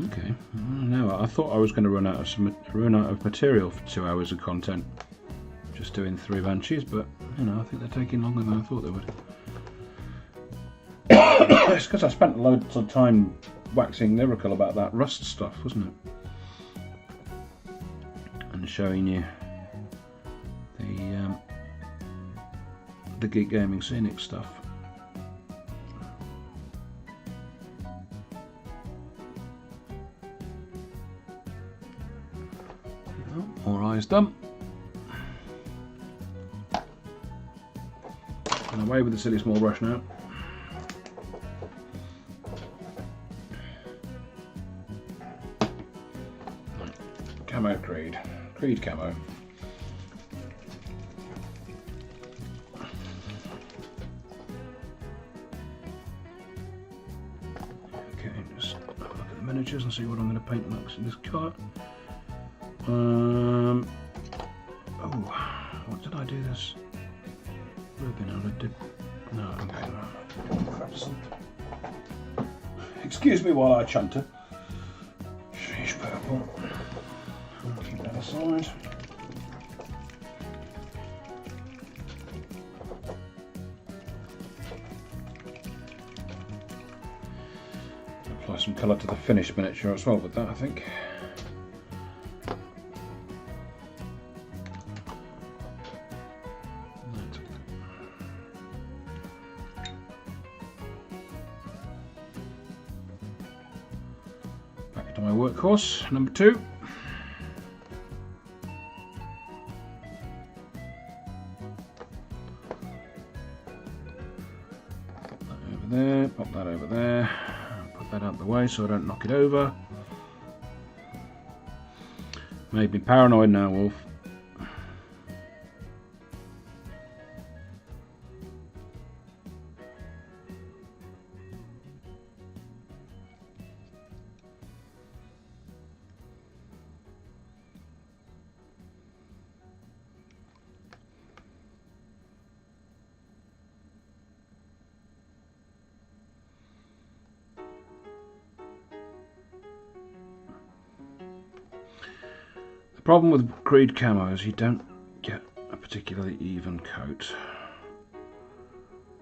Okay, no, I thought I was going to run out of material for 2 hours of content just doing 3 Banshees, but you know, I think they're taking longer than I thought they would. It's because I spent loads of time waxing lyrical about that rust stuff, wasn't it? And showing you the Geek Gaming Scenic stuff. More eyes done. And away with the silly small brush now. Camo Creed. Creed camo. Okay, just have a look at the miniatures and see what I'm going to paint next in this colour. Oh, what did I do this? Ruben, I did. No, okay. Excuse me while I chanter. Sheesh, purple. I'll keep that aside. Apply some colour to the finished miniature as well with that, I think. Back to my workhorse, number 2. There, pop that over there, put that out of the way so I don't knock it over. Made me paranoid now, Wolf. The problem with Creed camo is you don't get a particularly even coat,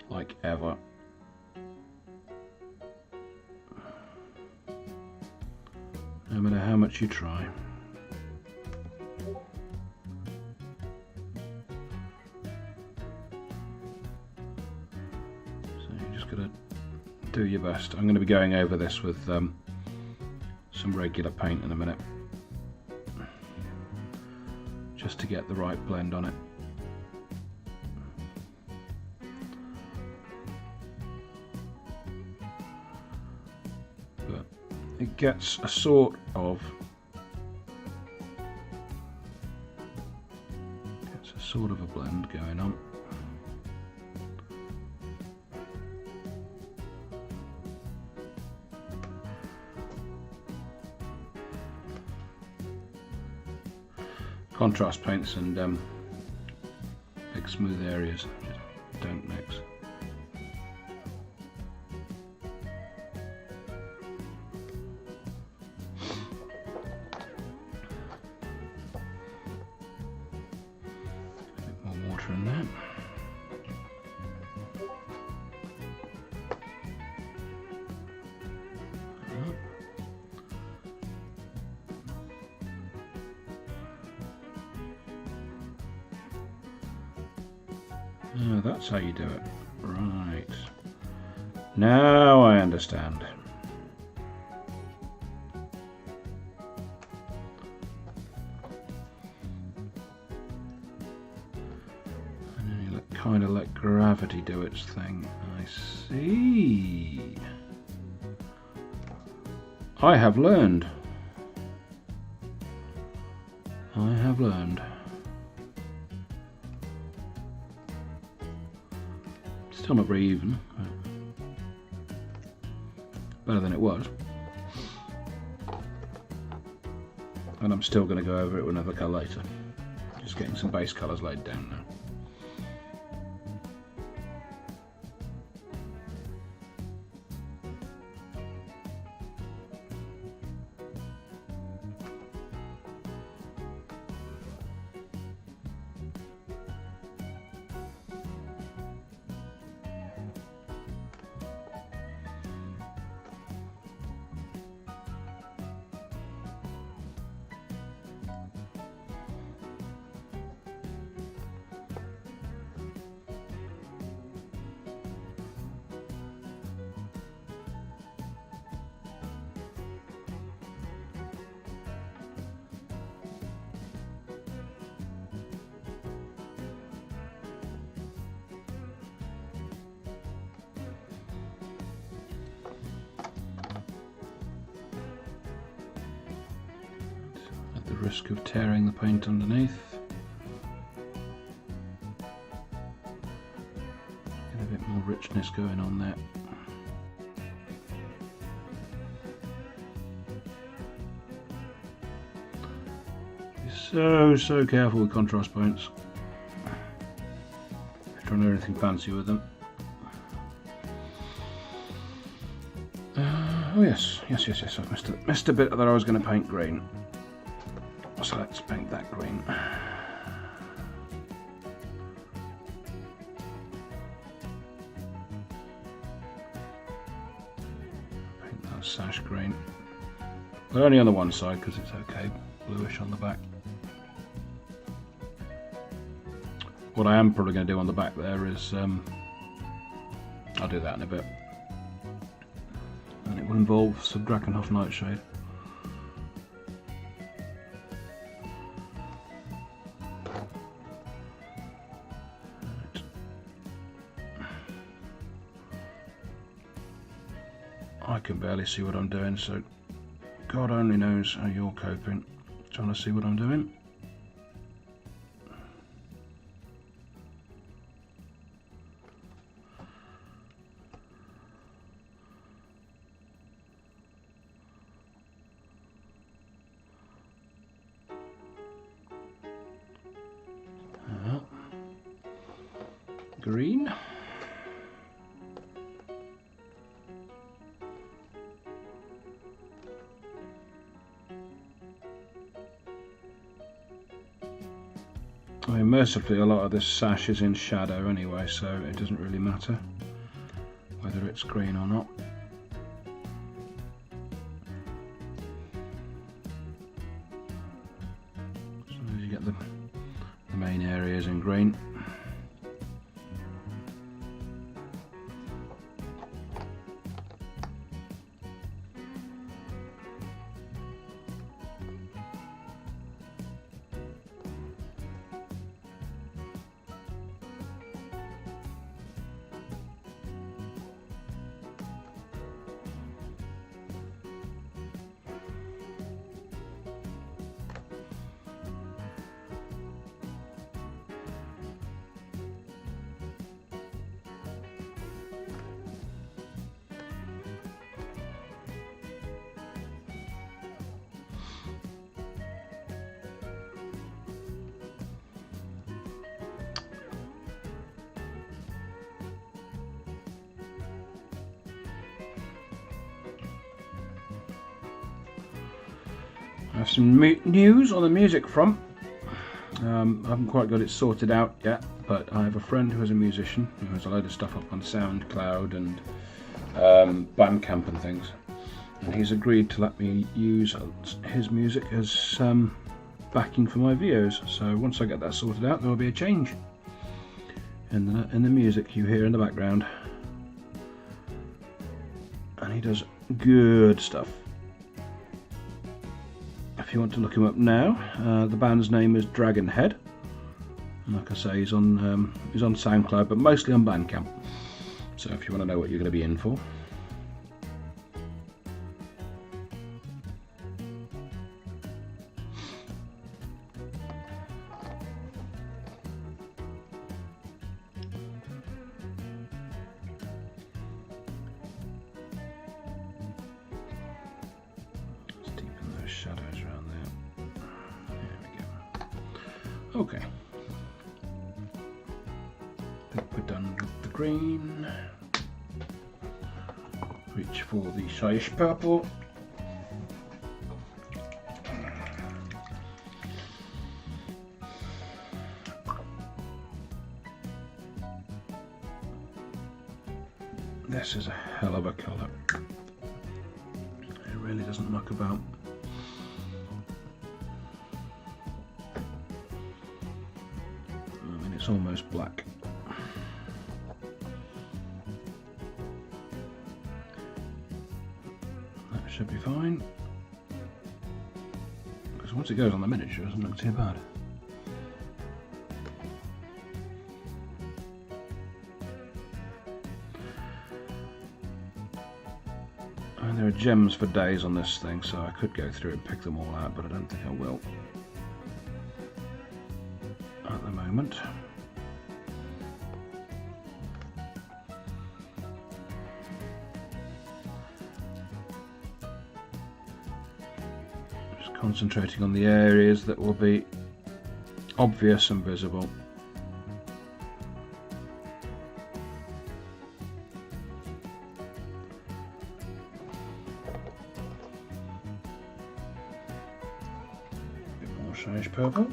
like ever. No matter how much you try. So you just gotta do your best. I'm going to be going over this with some regular paint in a minute, just to get the right blend on it. But it gets a sort of a blend going on. Contrast paints and big smooth areas just don't mix. A bit more water in there. Oh, that's how you do it. Right. Now I understand. And then you kind of let gravity do its thing. I see. I have learned. I have learned. Still not very even. Better than it was. And I'm still going to go over it with another colour later. Just getting some base colours laid down now. The risk of tearing the paint underneath. Get a bit more richness going on there. Be so careful with contrast paints. If you're trying to do anything fancy with them. Oh yes, I've missed a bit that I was going to paint green. So let's paint that green. Paint that sash green. But only on the one side because it's okay. Bluish on the back. What I am probably going to do on the back there is, I'll do that in a bit. And it will involve some Drakenhof Nightshade. I can barely see what I'm doing, so God only knows how you're coping. Trying to see what I'm doing. Green. I mean, mercifully a lot of this sash is in shadow anyway, so it doesn't really matter whether it's green or not. So you get the main areas in green. have some news on the music front. I haven't quite got it sorted out yet, but I have a friend who is a musician who has a load of stuff up on SoundCloud and Bandcamp and things, and he's agreed to let me use his music as backing for my videos. So once I get that sorted out, there will be a change in the music you hear in the background, and he does good stuff. If you want to look him up now, the band's name is Dragonhead. And like I say, he's on SoundCloud, but mostly on Bandcamp. So if you want to know what you're going to be in for. Let's deepen those shadows around there. There we go. Okay. I think we're done with the green. Reach for the shyish purple. This is a hell of a colour. It really doesn't muck about. I mean, it's almost black. That should be fine. Because once it goes on the miniature, it doesn't look too bad. And there are gems for days on this thing, so I could go through and pick them all out, but I don't think I will at the moment. Just concentrating on the areas that will be obvious and visible. Shyish purple.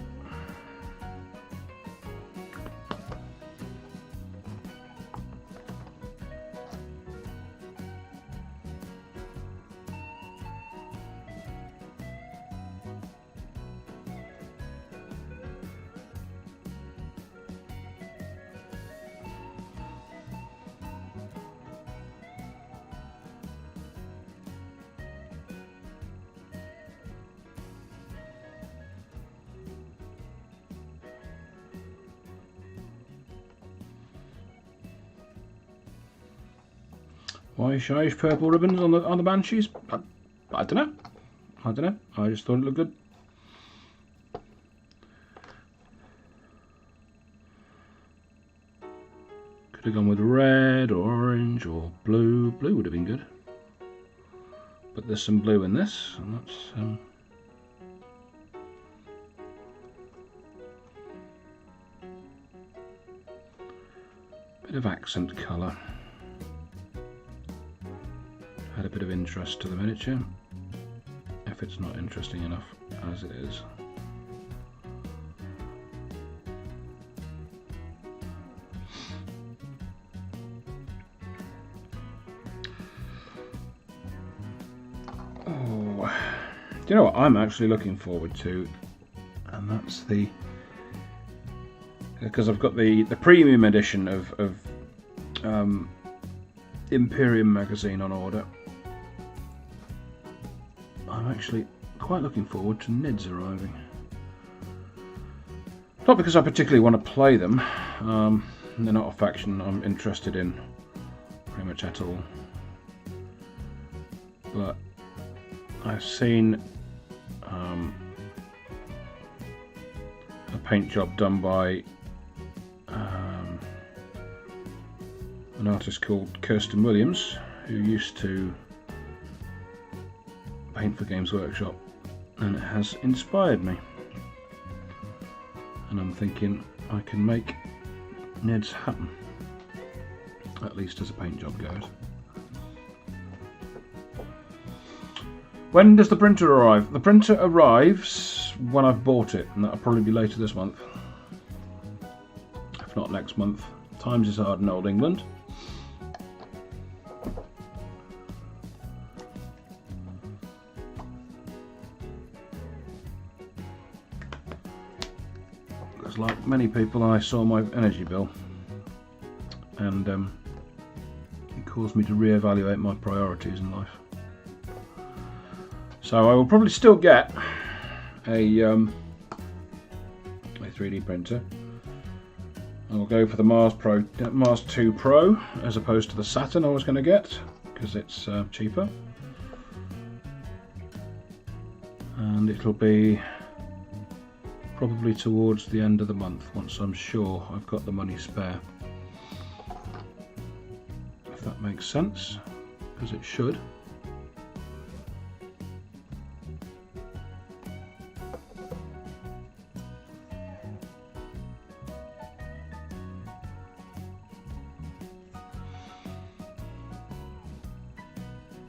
Why shyish purple ribbons on the Banshees? I don't know. I don't know. I just thought it looked good. Could have gone with red or orange or blue. Blue would have been good. But there's some blue in this, and that's bit of accent colour. Add a bit of interest to the miniature, if it's not interesting enough as it is. Oh, do you know what I'm actually looking forward to? And that's the, because I've got the premium edition of Imperium magazine on order. I'm actually quite looking forward to Ned's arriving. Not because I particularly want to play them. They're not a faction I'm interested in pretty much at all. But I've seen a paint job done by an artist called Kirsten Williams, who used to paint for Games Workshop, and it has inspired me. And I'm thinking I can make Ned's happen, at least as a paint job goes. When does the printer arrive? The printer arrives when I've bought it, and that'll probably be later this month. If not next month. Times is hard in old England. Because like many people, I saw my energy bill, and it caused me to reevaluate my priorities in life. So I will probably still get a 3D printer. I will go for the Mars 2 Pro as opposed to the Saturn I was going to get, because it's cheaper. And it'll be probably towards the end of the month, once I'm sure I've got the money spare. If that makes sense, because it should.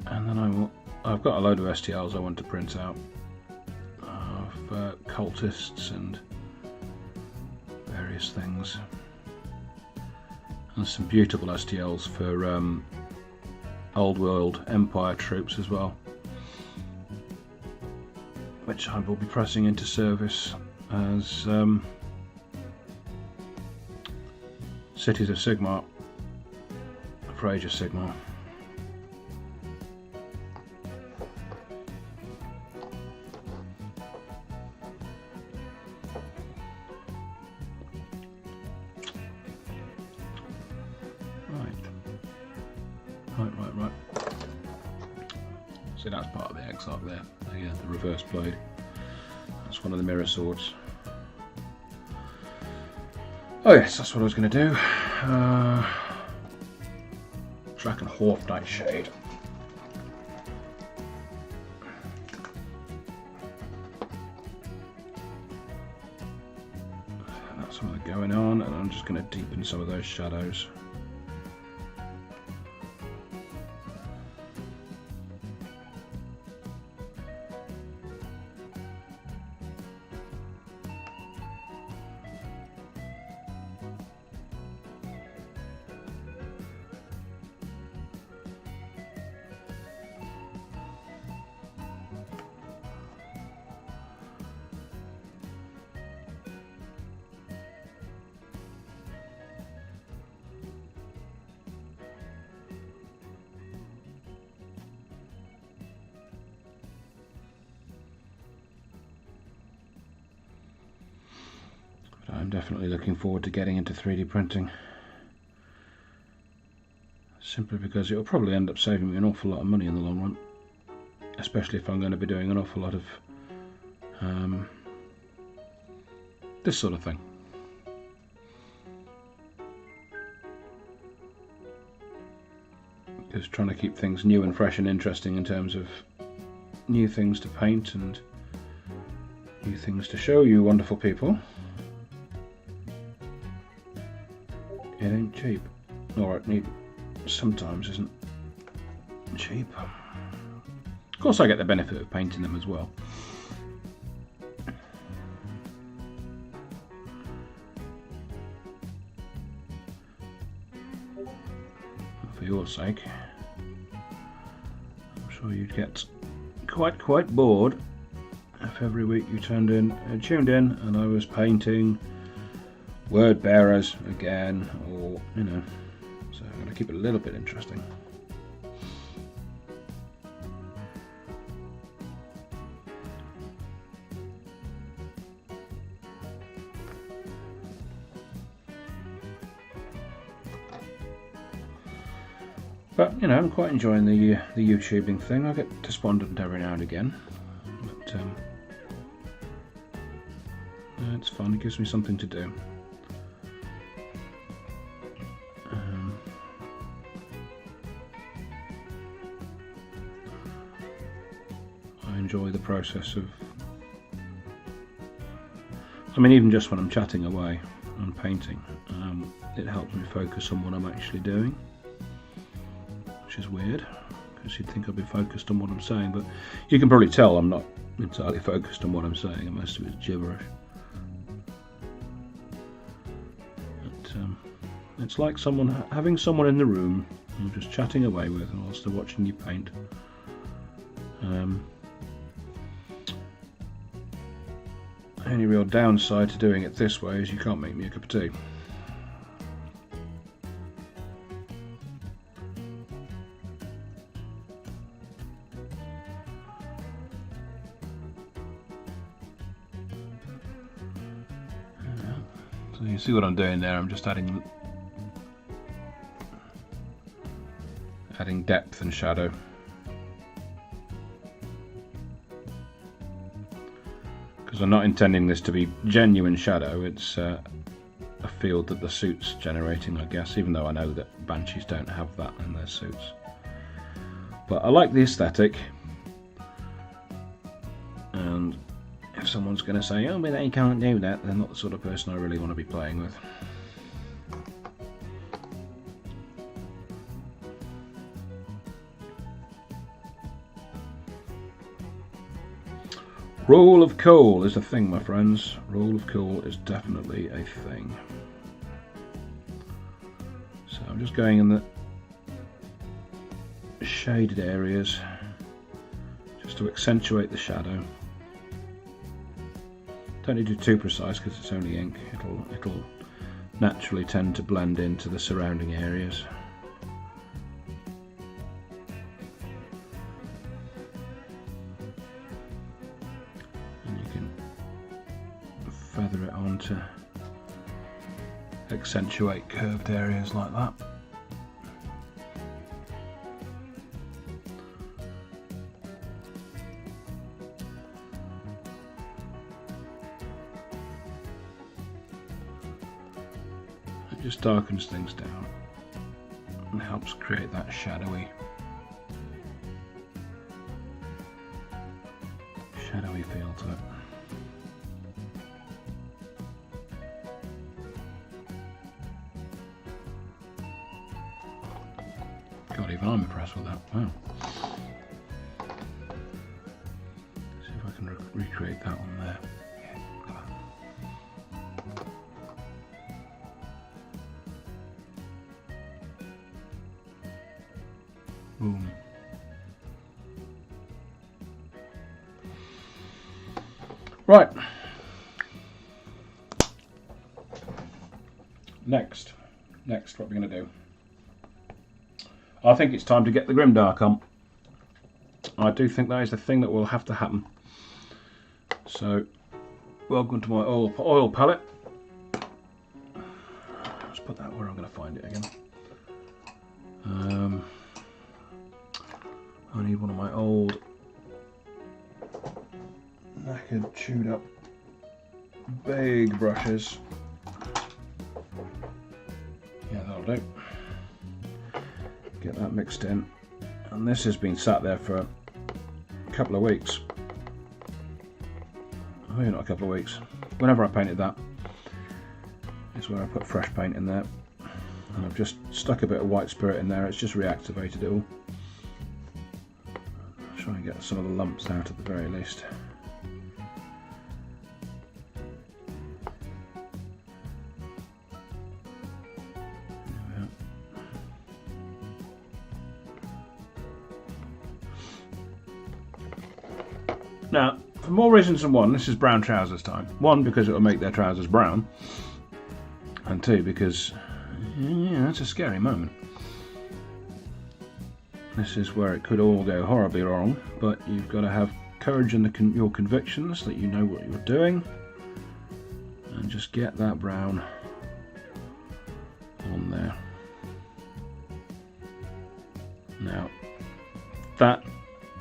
And then I've got a load of STLs I want to print out of cultists and various things, and some beautiful STLs for old world Empire troops as well, which I will be pressing into service as Cities of Sigmar for Age of Sigmar. Right. See, that's part of the Exarch there. The reverse blade. That's one of the mirror swords. Oh yes, that's what I was going to do. Draken Horf Nightshade. That's something going on, and I'm just going to deepen some of those shadows. I'm definitely looking forward to getting into 3D printing, simply because it will probably end up saving me an awful lot of money in the long run, especially if I'm going to be doing an awful lot of this sort of thing. Just trying to keep things new and fresh and interesting in terms of new things to paint and new things to show you wonderful people. It ain't cheap, or it sometimes isn't cheap. Of course I get the benefit of painting them as well. For your sake, I'm sure you'd get quite bored if every week you tuned in and I was painting word bearers again, or so I'm going to keep it a little bit interesting. But I'm quite enjoying the YouTubing thing. I get despondent every now and again, but it's fun. It gives me something to do. I enjoy the process of, even just when I'm chatting away and painting, it helps me focus on what I'm actually doing, which is weird because you'd think I'd be focused on what I'm saying, but you can probably tell I'm not entirely focused on what I'm saying, and most of it's gibberish. But, it's like having someone in the room and just chatting away with whilst they're watching you paint. Only real downside to doing it this way is you can't make me a cup of tea. So you see what I'm doing there, I'm just adding depth and shadow. Because I'm not intending this to be genuine shadow, it's a field that the suit's generating, I guess, even though I know that Banshees don't have that in their suits. But I like the aesthetic, and if someone's going to say, oh, but they can't do that, they're not the sort of person I really want to be playing with. Roll of coal is a thing, my friends. Roll of coal is definitely a thing. So I'm just going in the shaded areas just to accentuate the shadow. Don't need to be too precise because it's only ink. It'll naturally tend to blend into the surrounding areas. And you can feather it on to accentuate curved areas like that. Just darkens things down and helps create that shadowy feel to it. God, even I'm impressed with that. Wow. See if I can recreate that one there. Boom. Right. Next, what are we going to do? I think it's time to get the Grimdark on. I do think that is the thing that will have to happen. So, welcome to my oil palette. Let's put that where I'm going to find it again. I need one of my old knackered, chewed up big brushes. Yeah, that'll do. Get that mixed in. And this has been sat there for a couple of weeks. Oh, maybe not a couple of weeks. Whenever I painted that is where I put fresh paint in there. And I've just stuck a bit of white spirit in there, it's just reactivated it all. Try and get some of the lumps out at the very least. Now, for more reasons than one, this is brown trousers time. One, because it will make their trousers brown. And two, because, yeah, that's a scary moment. This is where it could all go horribly wrong, but you've got to have courage in your convictions that you know what you're doing, and just get that brown on there. Now, that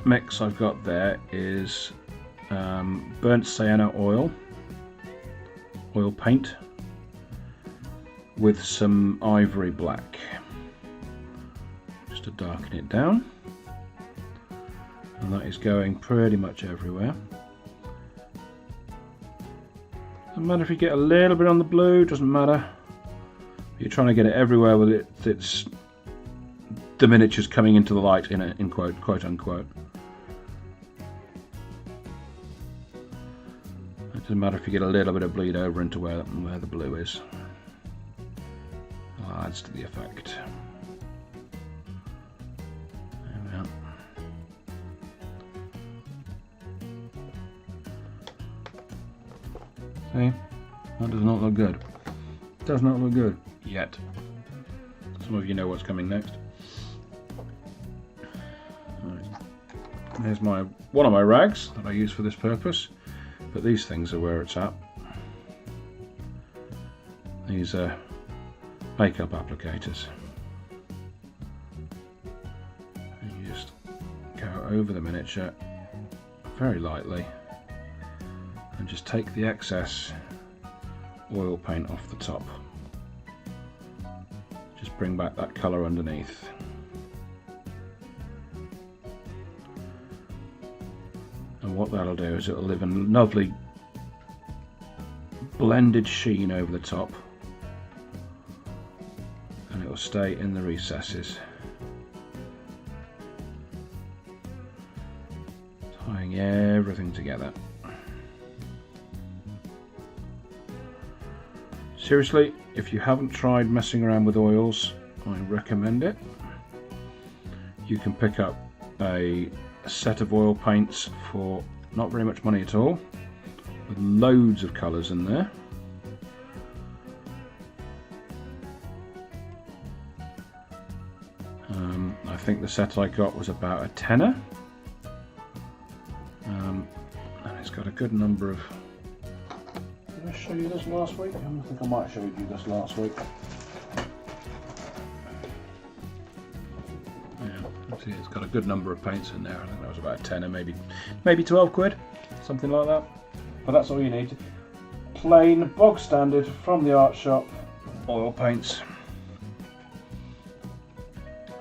mix I've got there is burnt sienna oil paint with some ivory black. To darken it down, and that is going pretty much everywhere. Doesn't matter if you get a little bit on the blue, doesn't matter. You're trying to get it everywhere with its the miniatures coming into the light in quote unquote. It doesn't matter if you get a little bit of bleed over into where the blue is. It adds to the effect. There we are. See? That does not look good. It does not look good yet. Some of you know what's coming next. Right. Here's one of my rags that I use for this purpose, but these things are where it's at. These are makeup applicators. And you just go over the miniature very lightly and just take the excess oil paint off the top. Just bring back that colour underneath. And what that'll do is it'll leave a lovely blended sheen over the top, and it will stay in the recesses, tying everything together. Seriously, if you haven't tried messing around with oils, I recommend it. You can pick up a set of oil paints for not very much money at all, with loads of colours in there. I think the set I got was about a tenner, and it's got a good number of... Did I show you this last week? I think I might have showed you this last week. Yeah, see, it's got a good number of paints in there. I think that was about a tenner, maybe 12 quid, something like that. But that's all you need. Plain, bog standard, from the art shop, oil paints.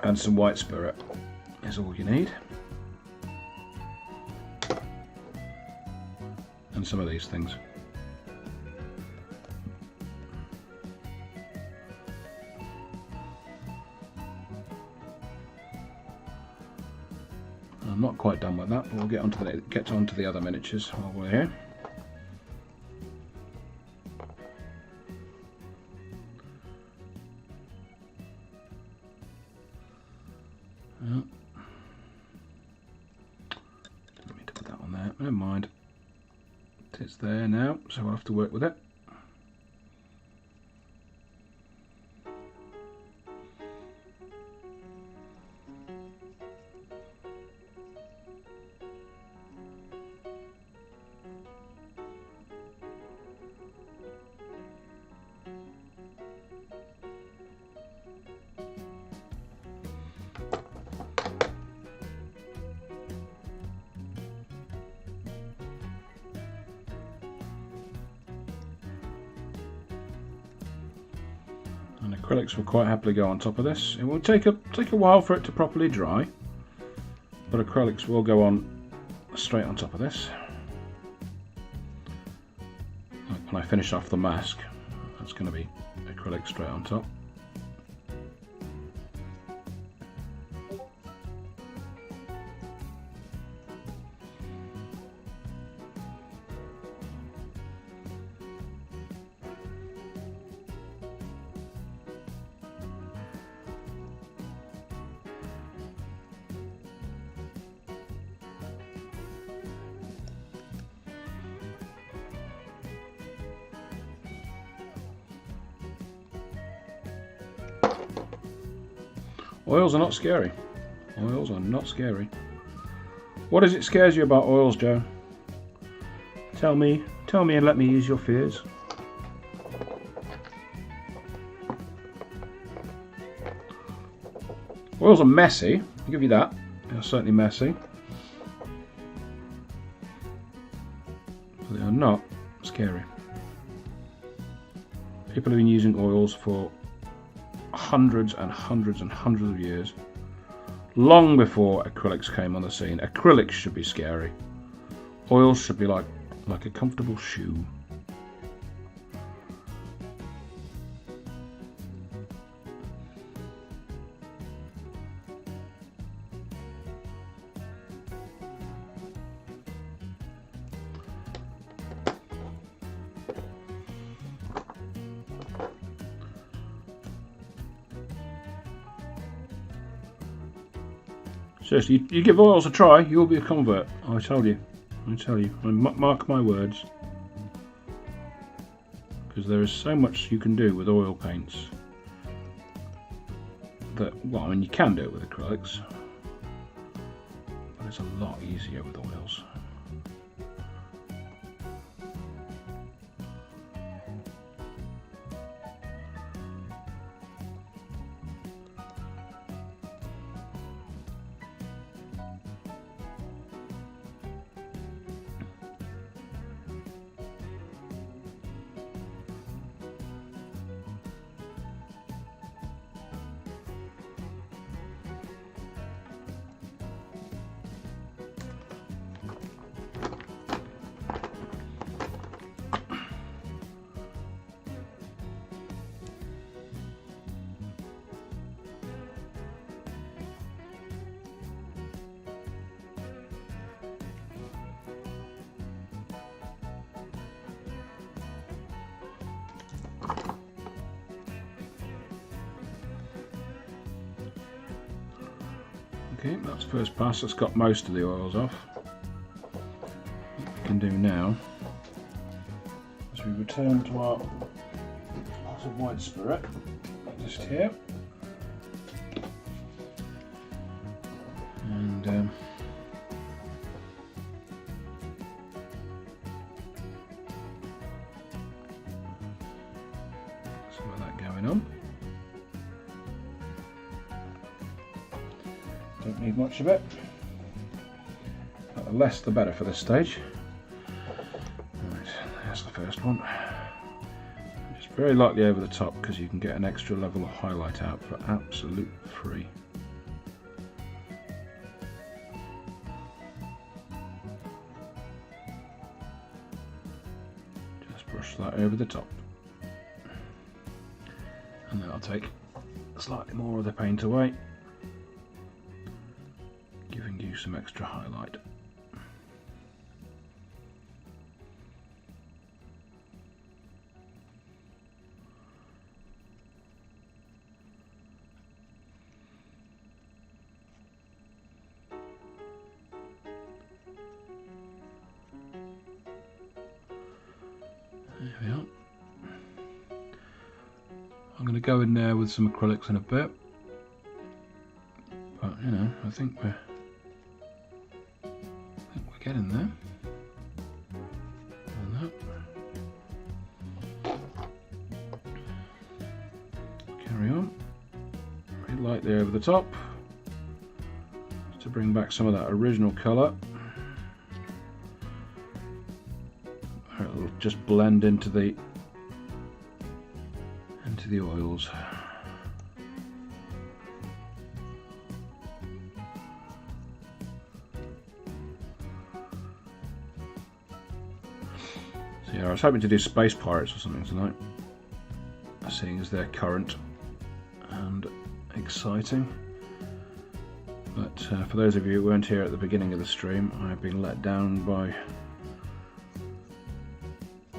And some white spirit is all you need. And some of these things. I'm not quite done with that, but we'll get onto the other miniatures while we're here. Oh. Didn't mean to put that on there. Never mind. It's there now, so I'll have to work with it. And acrylics will quite happily go on top of this. It will take a while for it to properly dry, but acrylics will go on straight on top of this. Like when I finish off the mask, that's going to be acrylic straight on top. Oils are not scary. Oils are not scary. What is it scares you about oils, Joe? Tell me and let me ease your fears. Oils are messy, I'll give you that. They're certainly messy. But they are not scary. People have been using oils for hundreds and hundreds and hundreds of years, long before acrylics came on the scene. Acrylics should be scary. Oils should be like a comfortable shoe. Seriously, you give oils a try, you'll be a convert. I tell you. Mark my words. Because there is so much you can do with oil paints. That, well, I mean, you can do it with acrylics. But it's a lot easier with oils. Okay, that's first pass. That's got most of the oils off. What we can do now is we return to our pot of white spirit, just here, and some of that going on. Don't need much of it, but the less the better for this stage. Right, there's the first one. Just very lightly over the top because you can get an extra level of highlight out for absolute free. Just brush that over the top. And then I'll take slightly more of the paint away, giving you some extra highlight. There we are. I'm going to go in there with some acrylics in a bit, but you know, I think we're getting there. And that. Carry on. Very lightly over the top to bring back some of that original colour. It'll just blend into the oils. So yeah, I was hoping to do Space Pirates or something tonight, seeing as they're current and exciting. But for those of you who weren't here at the beginning of the stream, I've been let down by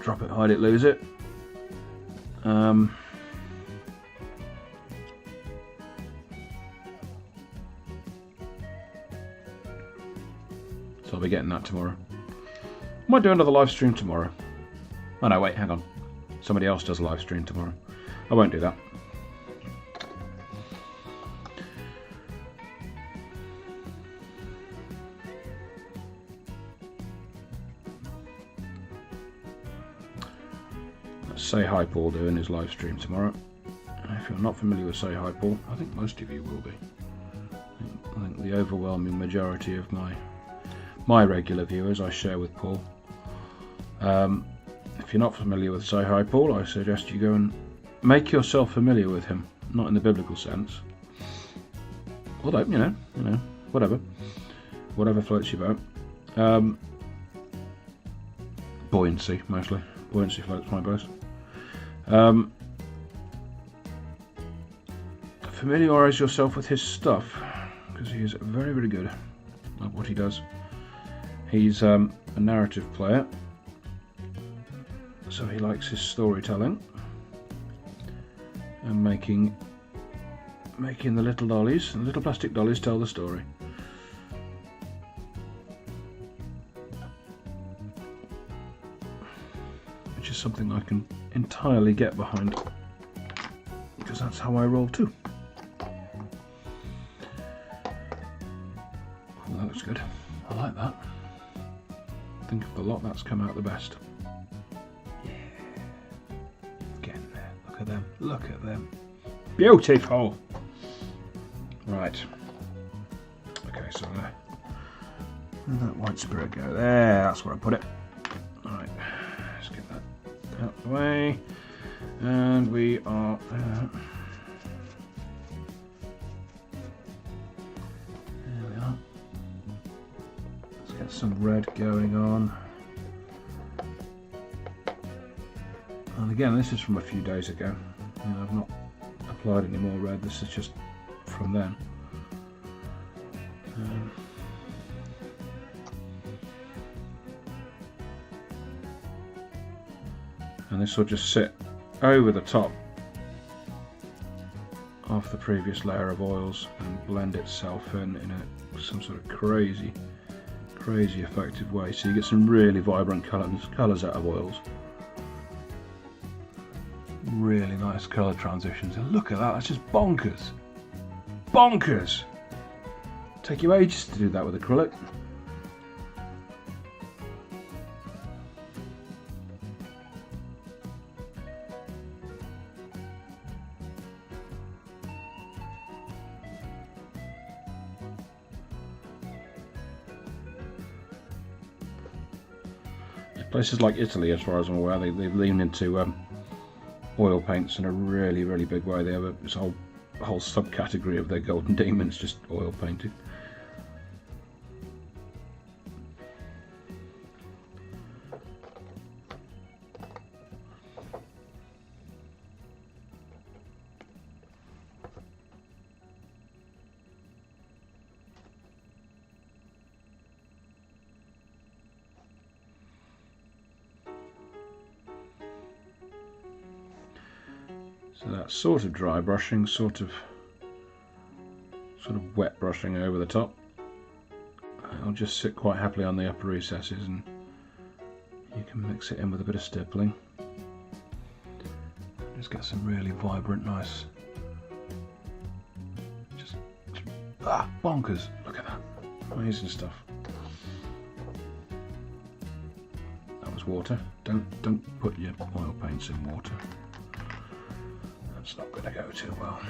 Drop It, Hide It, Lose It. So I'll be getting that tomorrow. Might do another live stream tomorrow. Oh no, wait, hang on. Somebody else does a live stream tomorrow. I won't do that. Let's Say Hi Paul doing his live stream tomorrow. If you're not familiar with Say Hi Paul, I think most of you will be. I think the overwhelming majority of my regular viewers I share with Paul. If you're not familiar with Say Hi Paul, I suggest you go and make yourself familiar with him. Not in the biblical sense, although you know, whatever floats your boat. Buoyancy mostly. Buoyancy floats my boat. Familiarise yourself with his stuff, because he is very, very good at what he does. He's a narrative player, so he likes his storytelling and making the little dollies, the little plastic dollies, tell the story. something I can entirely get behind, because that's how I roll too. Well, that looks good. I like that. I think of the lot, that's come out the best. Yeah. Getting there. Look at them. Look at them. Beautiful. Right. Okay, so where did that white spirit go? There, that's where I put it. Alright, let's get that out of the way. And we are there we are. Let's get some red going on. And again, this is from a few days ago. I've not applied any more red, this is just from then. And this will just sit over the top of the previous layer of oils and blend itself in some sort of crazy effective way. So you get some really vibrant colours out of oils. Really nice colour transitions. And look at that, that's just bonkers. Bonkers! Take you ages to do that with acrylic. Places like Italy, as far as I'm aware, they've leaned into oil paints in a really big way. They have this whole subcategory of their golden demons just oil painted. So that's sort of dry brushing, sort of wet brushing over the top. I'll just sit quite happily on the upper recesses, and you can mix it in with a bit of stippling. Just get some really vibrant, nice, just bonkers. Look at that, amazing stuff. That was water. Don't put your oil paints in water. It's not going to go too well.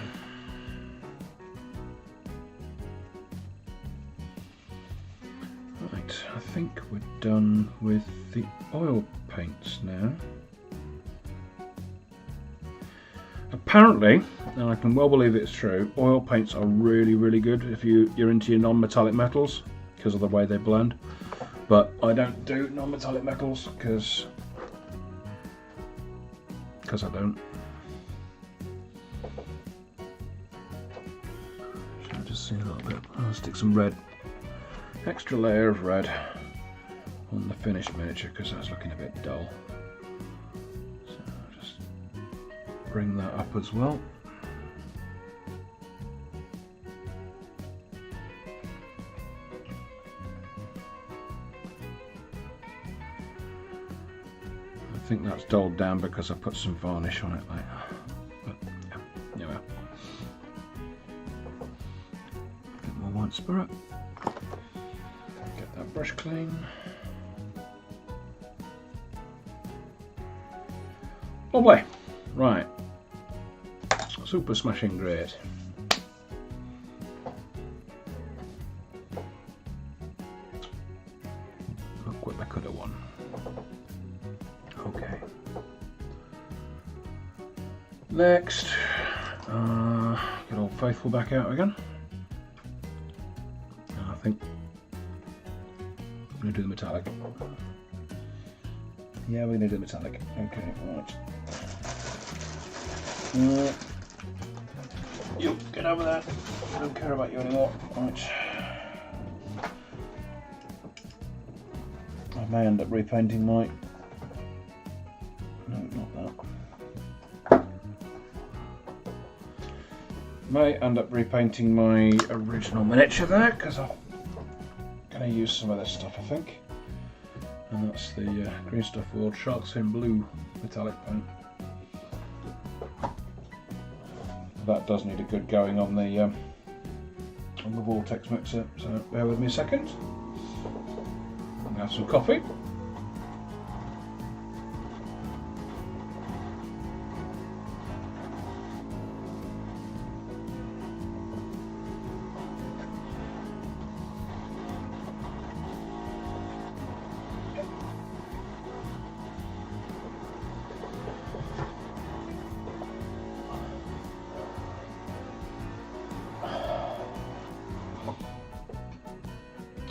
Right, I think we're done with the oil paints now. Apparently, and I can well believe it's true, oil paints are really good if you're into your non-metallic metals because of the way they blend. But I don't do non-metallic metals because I don't. See a little bit. I'll stick some red, extra layer of red on the finished miniature because that's looking a bit dull. So I'll just bring that up as well. I think that's dulled down because I put some varnish on it later. But yeah, there we are. White spirit. Get that brush clean. Lovely. Right. Super smashing great. Look what I could have won. Okay. Next, get Old Faithful back out again. I think I'm going to do the metallic. Yeah, we're going to do the metallic. Okay, right. You get over there. I don't care about you anymore. Right. I may end up repainting my. No, not that. May end up repainting my original miniature there because I'm going to use some of this stuff, I think. And that's the Green Stuff World Sharks in Blue metallic paint. That does need a good going on the vortex mixer, so bear with me a second. I'm going to have some coffee.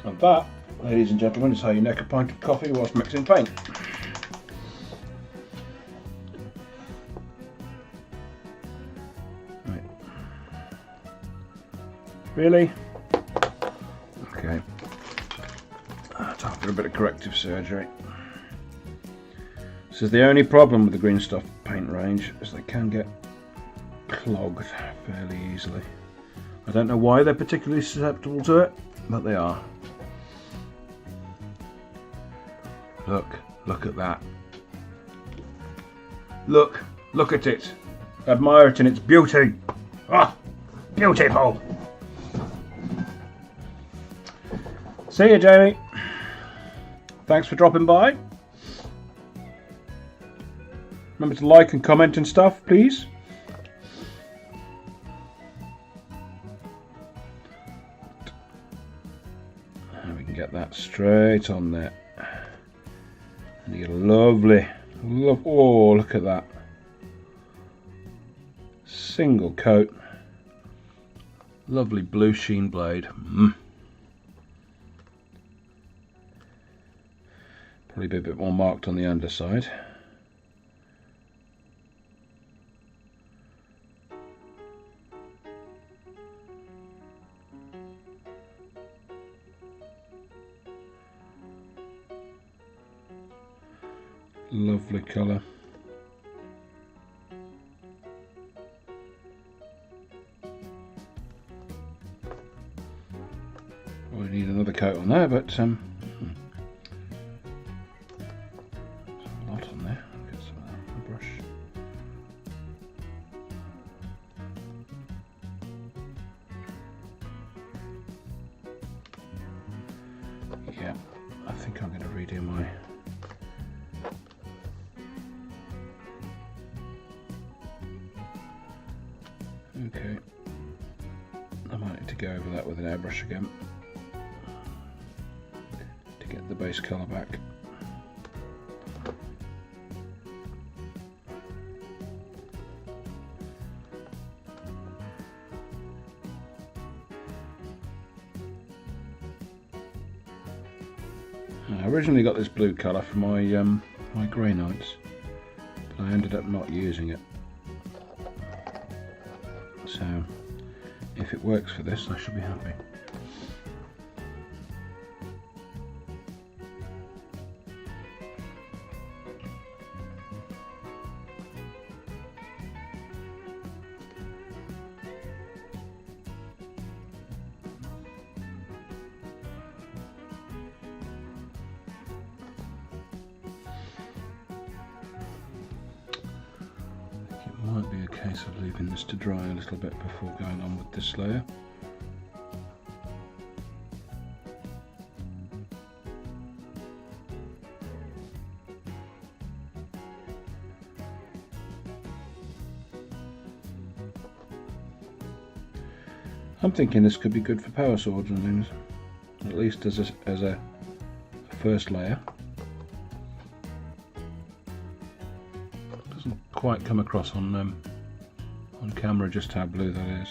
And that, ladies and gentlemen, is how you neck a pint of coffee whilst mixing paint. Right. Really? Okay. Time for a bit of corrective surgery. This is the only problem with the Green Stuff paint range, is they can get clogged fairly easily. I don't know why they're particularly susceptible to it, but they are. Look at that. Look at it. Admire it in its beauty. Ah, beautiful. See you, Jamie. Thanks for dropping by. Remember to like and comment and stuff, please. And we can get that straight on there. And you get a lovely, oh, look at that. Single coat. Lovely blue sheen blade. Probably be a bit more marked on the underside. Lovely colour. We need another coat on there, but there's a lot on there. I'll get some of that on the brush. Yeah, I think I'm going to redo my okay. I might need to go over that with an airbrush again to get the base colour back. I originally got this blue colour for my my grey nights, but I ended up not using it. So if it works for this, I should be happy. Might be a case of leaving this to dry a little bit before going on with this layer. I'm thinking this could be good for power swords and things, at least as a first layer. Doesn't quite come across on camera just how blue that is.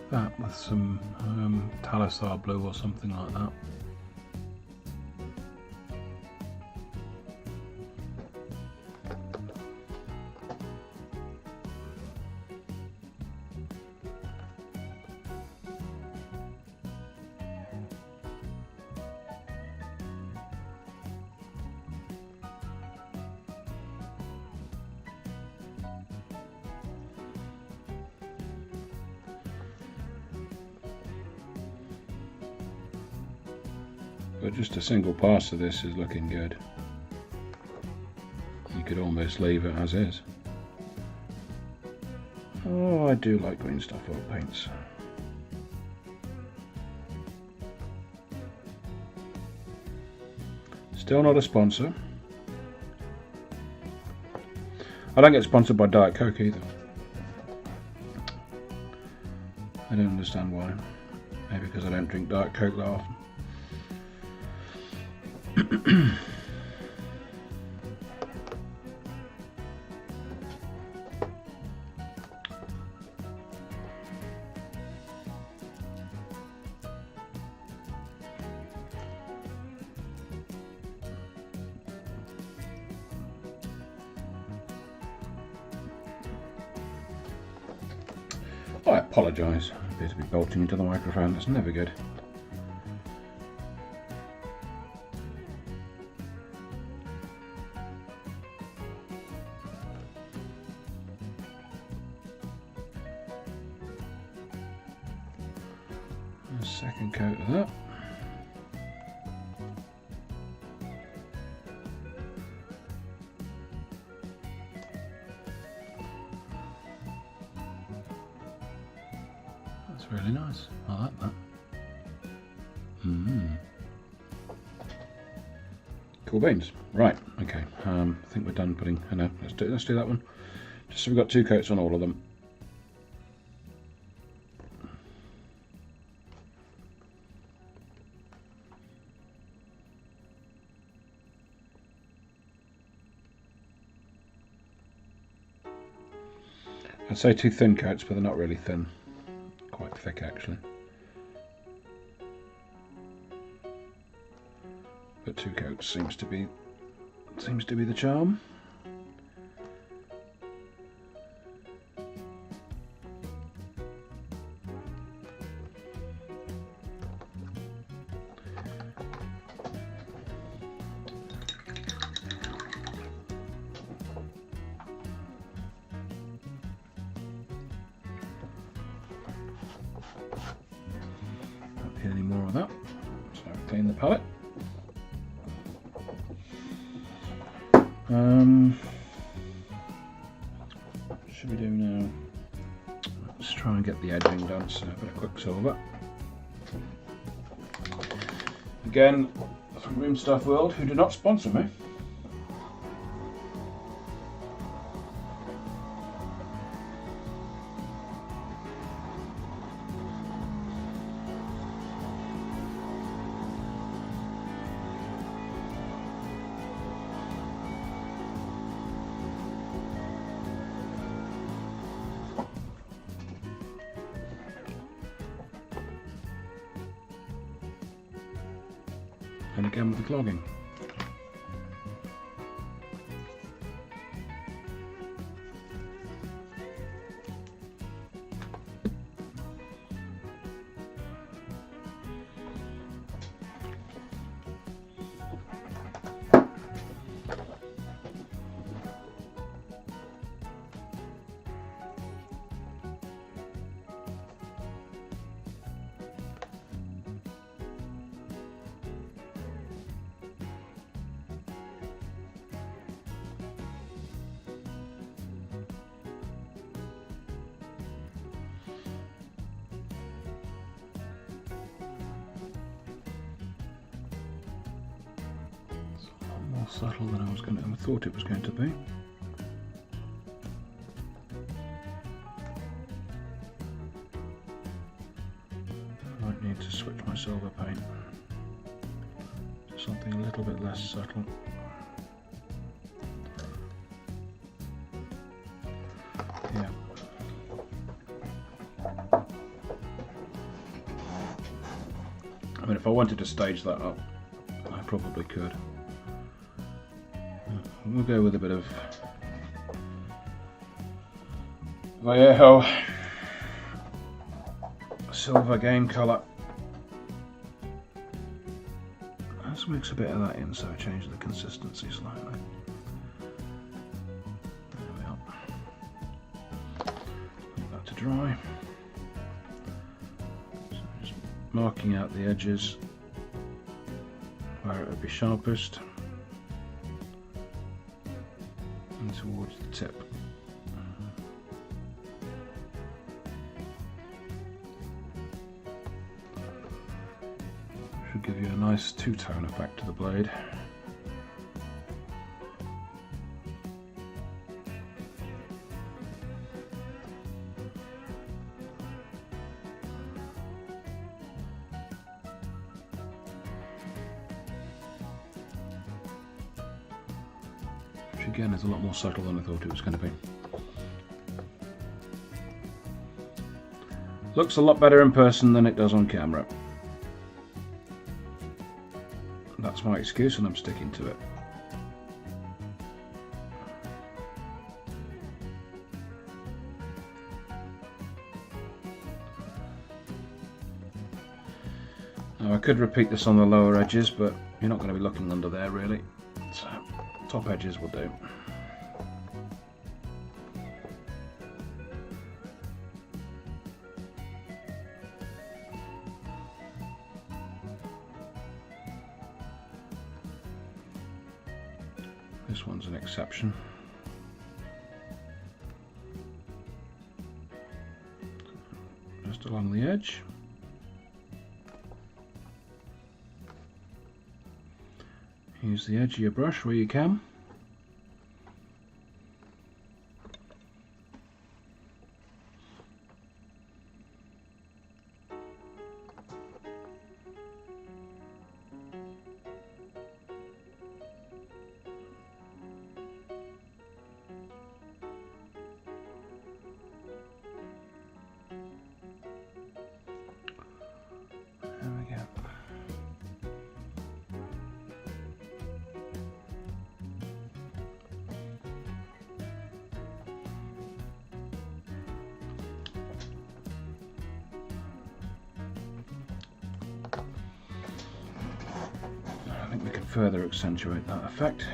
That with some Talisar blue or something like that. But just a single pass of this is looking good. You could almost leave it as is. Oh, I do like green stuff oil paints. Still not a sponsor. I don't get sponsored by Diet Coke either. I don't understand why. Maybe because I don't drink Diet Coke that often. I apologise. I appear to be bolting into the microphone. That's never good. A second coat of that. That's really nice. I like that. Cool beans. Right. Okay. I think we're done putting. No, let's do that one. Just so we've got 2 coats on all of them. I'd say 2 thin coats, but they're not really thin. Quite thick actually. But 2 coats seems to be the charm. Any more of that, so clean the palette. What should we do now? Let's try and get the edging done, so a bit of Quicksilver. Again, from Room Stuff World, who do not sponsor me. And again with the clogging. More subtle than I thought it was going to be. I might need to switch my silver paint to something a little bit less subtle. Yeah. I mean, if I wanted to stage that up, I probably could. We'll go with a bit of Vallejo silver game colour. Let's mix a bit of that in so it changes the consistency slightly. There we are. Leave that to dry. So just marking out the edges it'd be sharpest and towards the tip. Should give you a nice two-tone effect to the blade. Which again is a lot more subtle than I thought it was going to be. Looks a lot better in person than it does on camera. That's my excuse and I'm sticking to it. Now I could repeat this on the lower edges, but you're not going to be looking under there really, so top edges will do. This one's an exception. Just along the edge. Use the edge of your brush where you can. There we go. I think we can further accentuate that effect.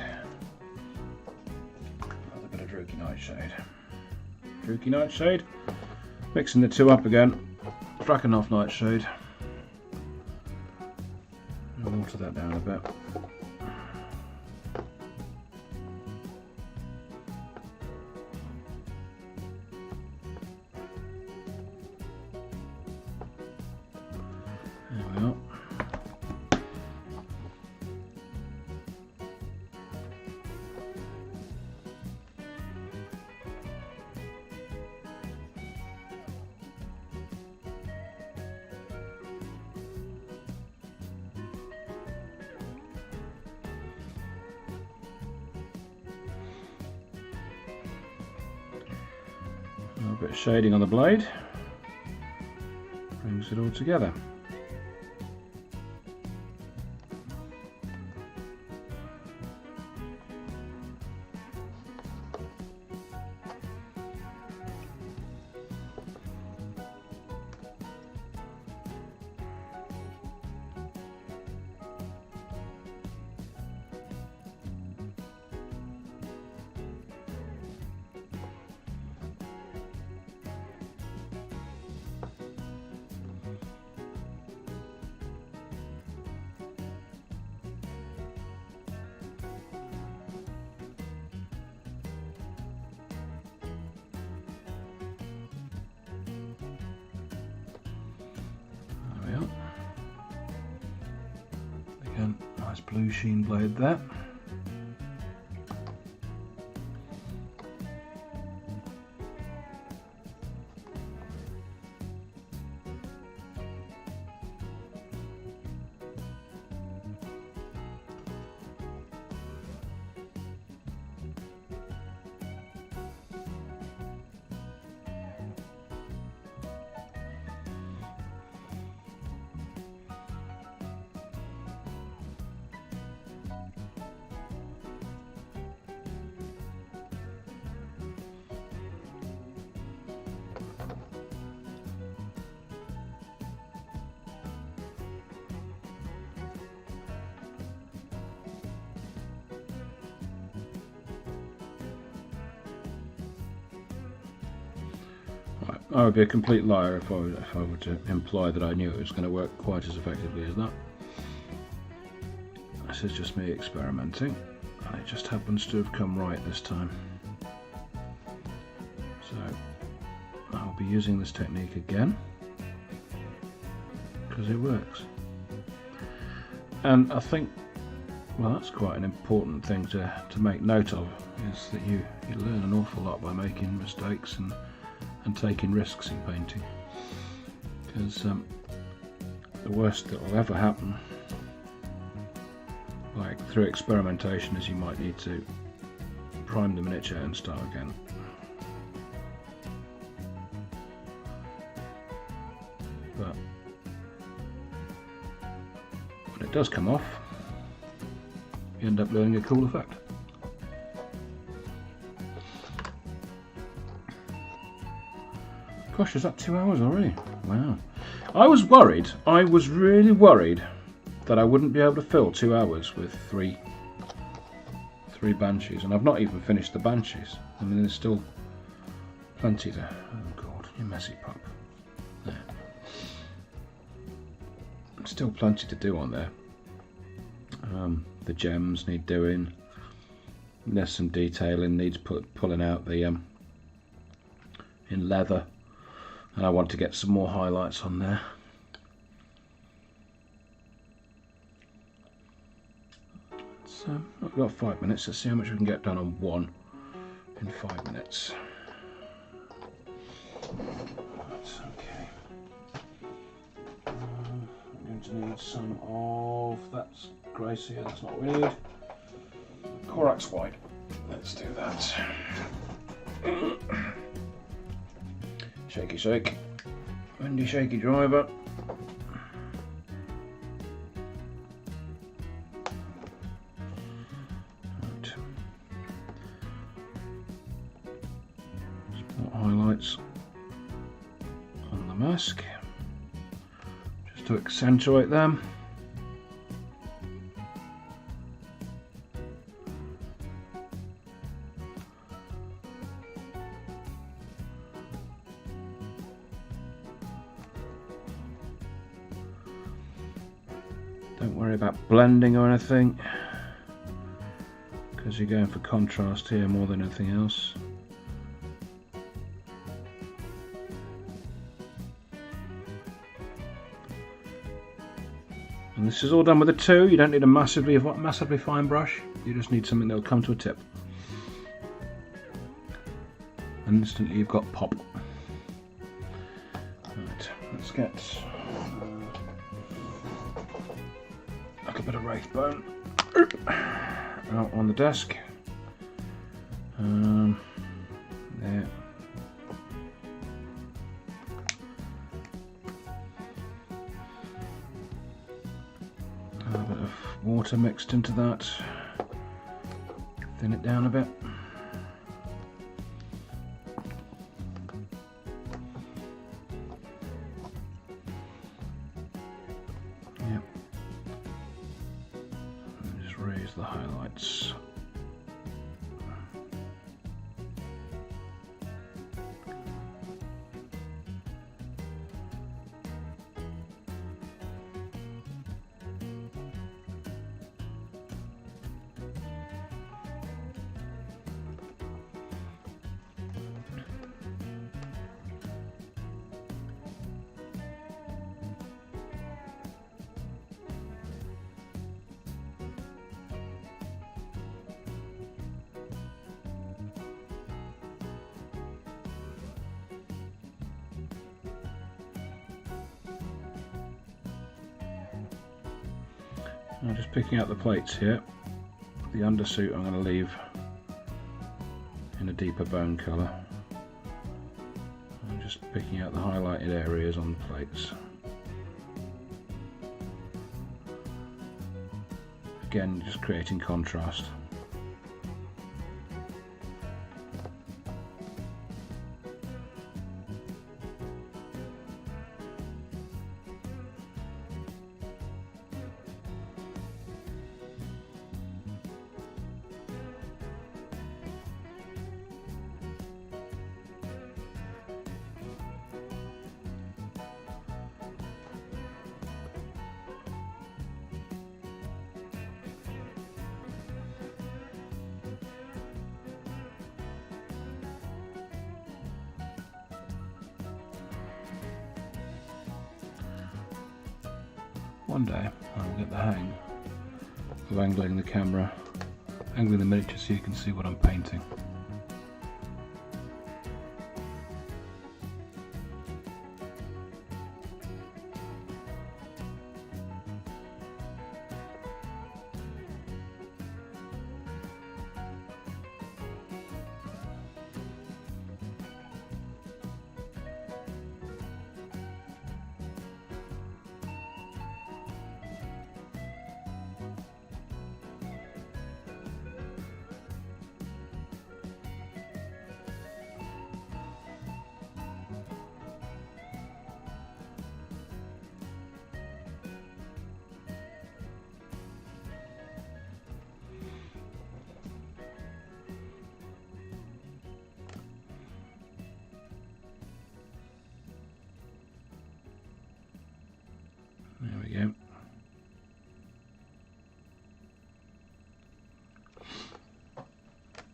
A bit of Druky Nightshade. Druky Nightshade. Mixing the two up again. Drakenhof Nightshade. And water that down a bit. There we are. A little bit of shading on the blade brings it all together. Again, nice blue sheen blade there. I would be a complete liar if I were to imply that I knew it was going to work quite as effectively as that. this is just me experimenting, and it just happens to have come right this time. So I'll be using this technique again because it works. And I think, well, that's quite an important thing to make note of, is that you learn an awful lot by making mistakes and taking risks in painting. Because the worst that will ever happen, like through experimentation, is you might need to prime the miniature and start again. But when it does come off, you end up learning a cool effect. Gosh, is that 2 hours already? Wow. I was worried, I was really worried that I wouldn't be able to fill 2 hours with three Banshees, and I've not even finished the Banshees. I mean, there's still plenty to... Oh god, you messy pup. There. Still plenty to do on there. The gems need doing. There's some detailing needs pulling out the in leather, and I want to get some more highlights on there. So I've got 5 minutes. Let's see how much we can get done on one in 5 minutes. That's okay. I'm going to need some of that's Gracie. That's not what we need. Corax white. Let's do that. Shaky shake. Windy shaky driver. Right. Some more highlights on the mask, just to accentuate them. Don't worry about blending or anything, because you're going for contrast here more than anything else. And this is all done with a 2. You don't need a massively fine brush. You just need something that will come to a tip. And instantly you've got pop. Right, let's get a little bit of wraith bone out on the desk. There. A bit of water mixed into that. Thin it down a bit. Yep. And just raise the highlights. I'm just picking out the plates here. The undersuit I'm going to leave in a deeper bone colour. I'm just picking out the highlighted areas on the plates. Again, just creating contrast. one day I'll get the hang of angling the camera, angling the miniature so you can see what I'm painting. There we go.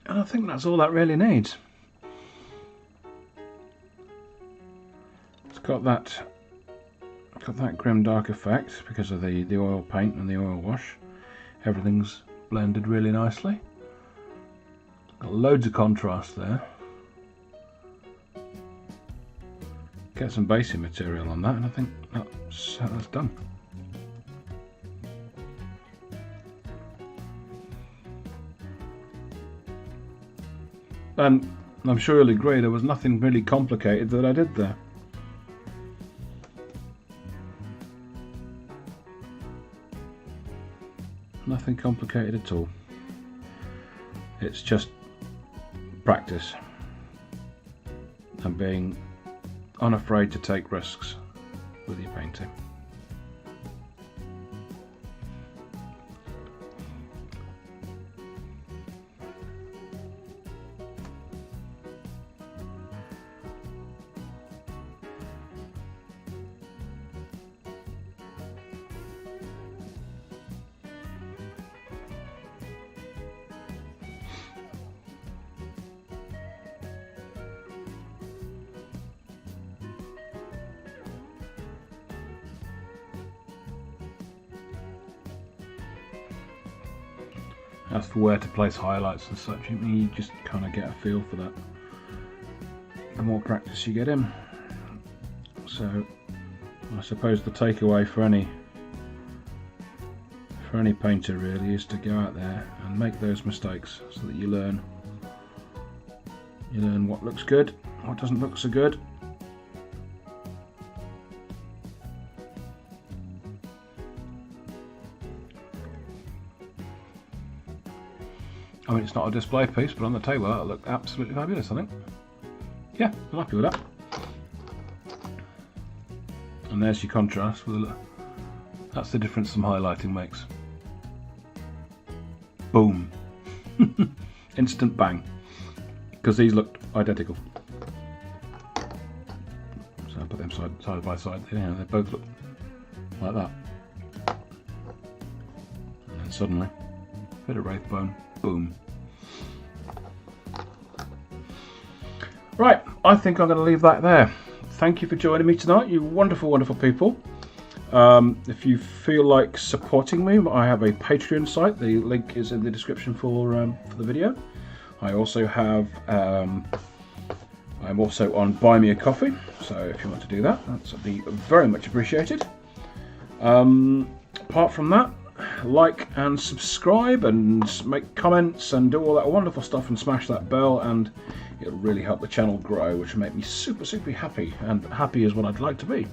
And I think that's all that really needs. It's got that Grimdark effect because of the oil paint and the oil wash. Everything's blended really nicely. Got loads of contrast there. Get some basic material on that, and I think that's done. And I'm sure you'll agree there was nothing really complicated that I did there. Nothing complicated at all. It's just practice and being unafraid to take risks with your painting. As for where to place highlights and such, you just kind of get a feel for that the more practice you get in. So I suppose the takeaway for any painter really is to go out there and make those mistakes so that you learn what looks good, what doesn't look so good. I mean, it's not a display piece, but on the table that'll look absolutely fabulous, I think. Yeah, I'm happy with that. And there's your contrast with that's the difference some highlighting makes. Boom. Instant bang. Because these looked identical. So I put them side by side. Yeah, they both look like that. And then suddenly, bit of wraith bone. Boom. Right, I think I'm going to leave that there. Thank you for joining me tonight, you wonderful, wonderful people. If you feel like supporting me, I have a Patreon site. The link is in the description for the video. I also have, I'm also on BuyMeACoffee, so if you want to do that, that's be very much appreciated. Apart from that, like and subscribe and make comments and do all that wonderful stuff and smash that bell, and it'll really help the channel grow, which will make me super happy, and happy is what I'd like to be.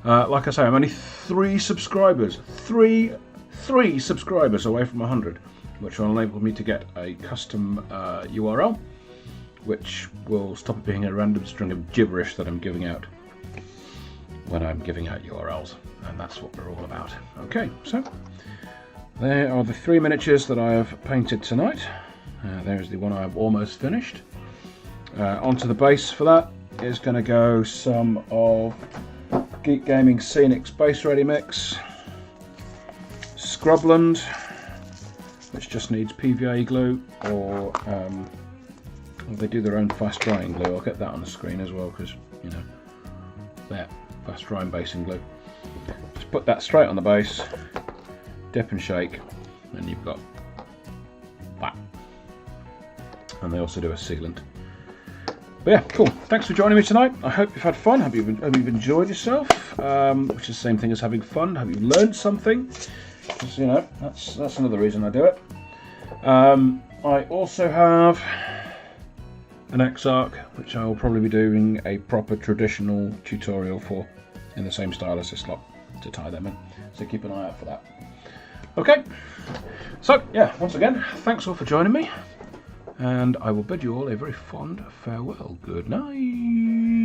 Like I say, I'm only 3 subscribers, three subscribers away from 100, which will enable me to get a custom URL, which will stop it being a random string of gibberish that I'm giving out when I'm giving out URLs, and that's what we're all about. Okay, so there are the 3 miniatures that I have painted tonight. There's the one I've almost finished. Onto the base for that is going to go some of Geek Gaming Scenic Space Ready Mix, Scrubland, which just needs PVA glue, or they do their own fast drying glue. I'll get that on the screen as well, because you know they're fast drying basing glue. Just just put that straight on the base, dip and shake, and you've got that. And they also do a sealant. But yeah, cool. Thanks for joining me tonight. I hope you've had fun. Hope you've enjoyed yourself, which is the same thing as having fun. Hope you've learned something. Because, you know, that's another reason I do it. I also have an X-Arc, which I will probably be doing a proper traditional tutorial for, in the same style as this lot, to tie them in. So keep an eye out for that. Okay. So yeah, once again, thanks all for joining me. And I will bid you all a very fond farewell. Good night.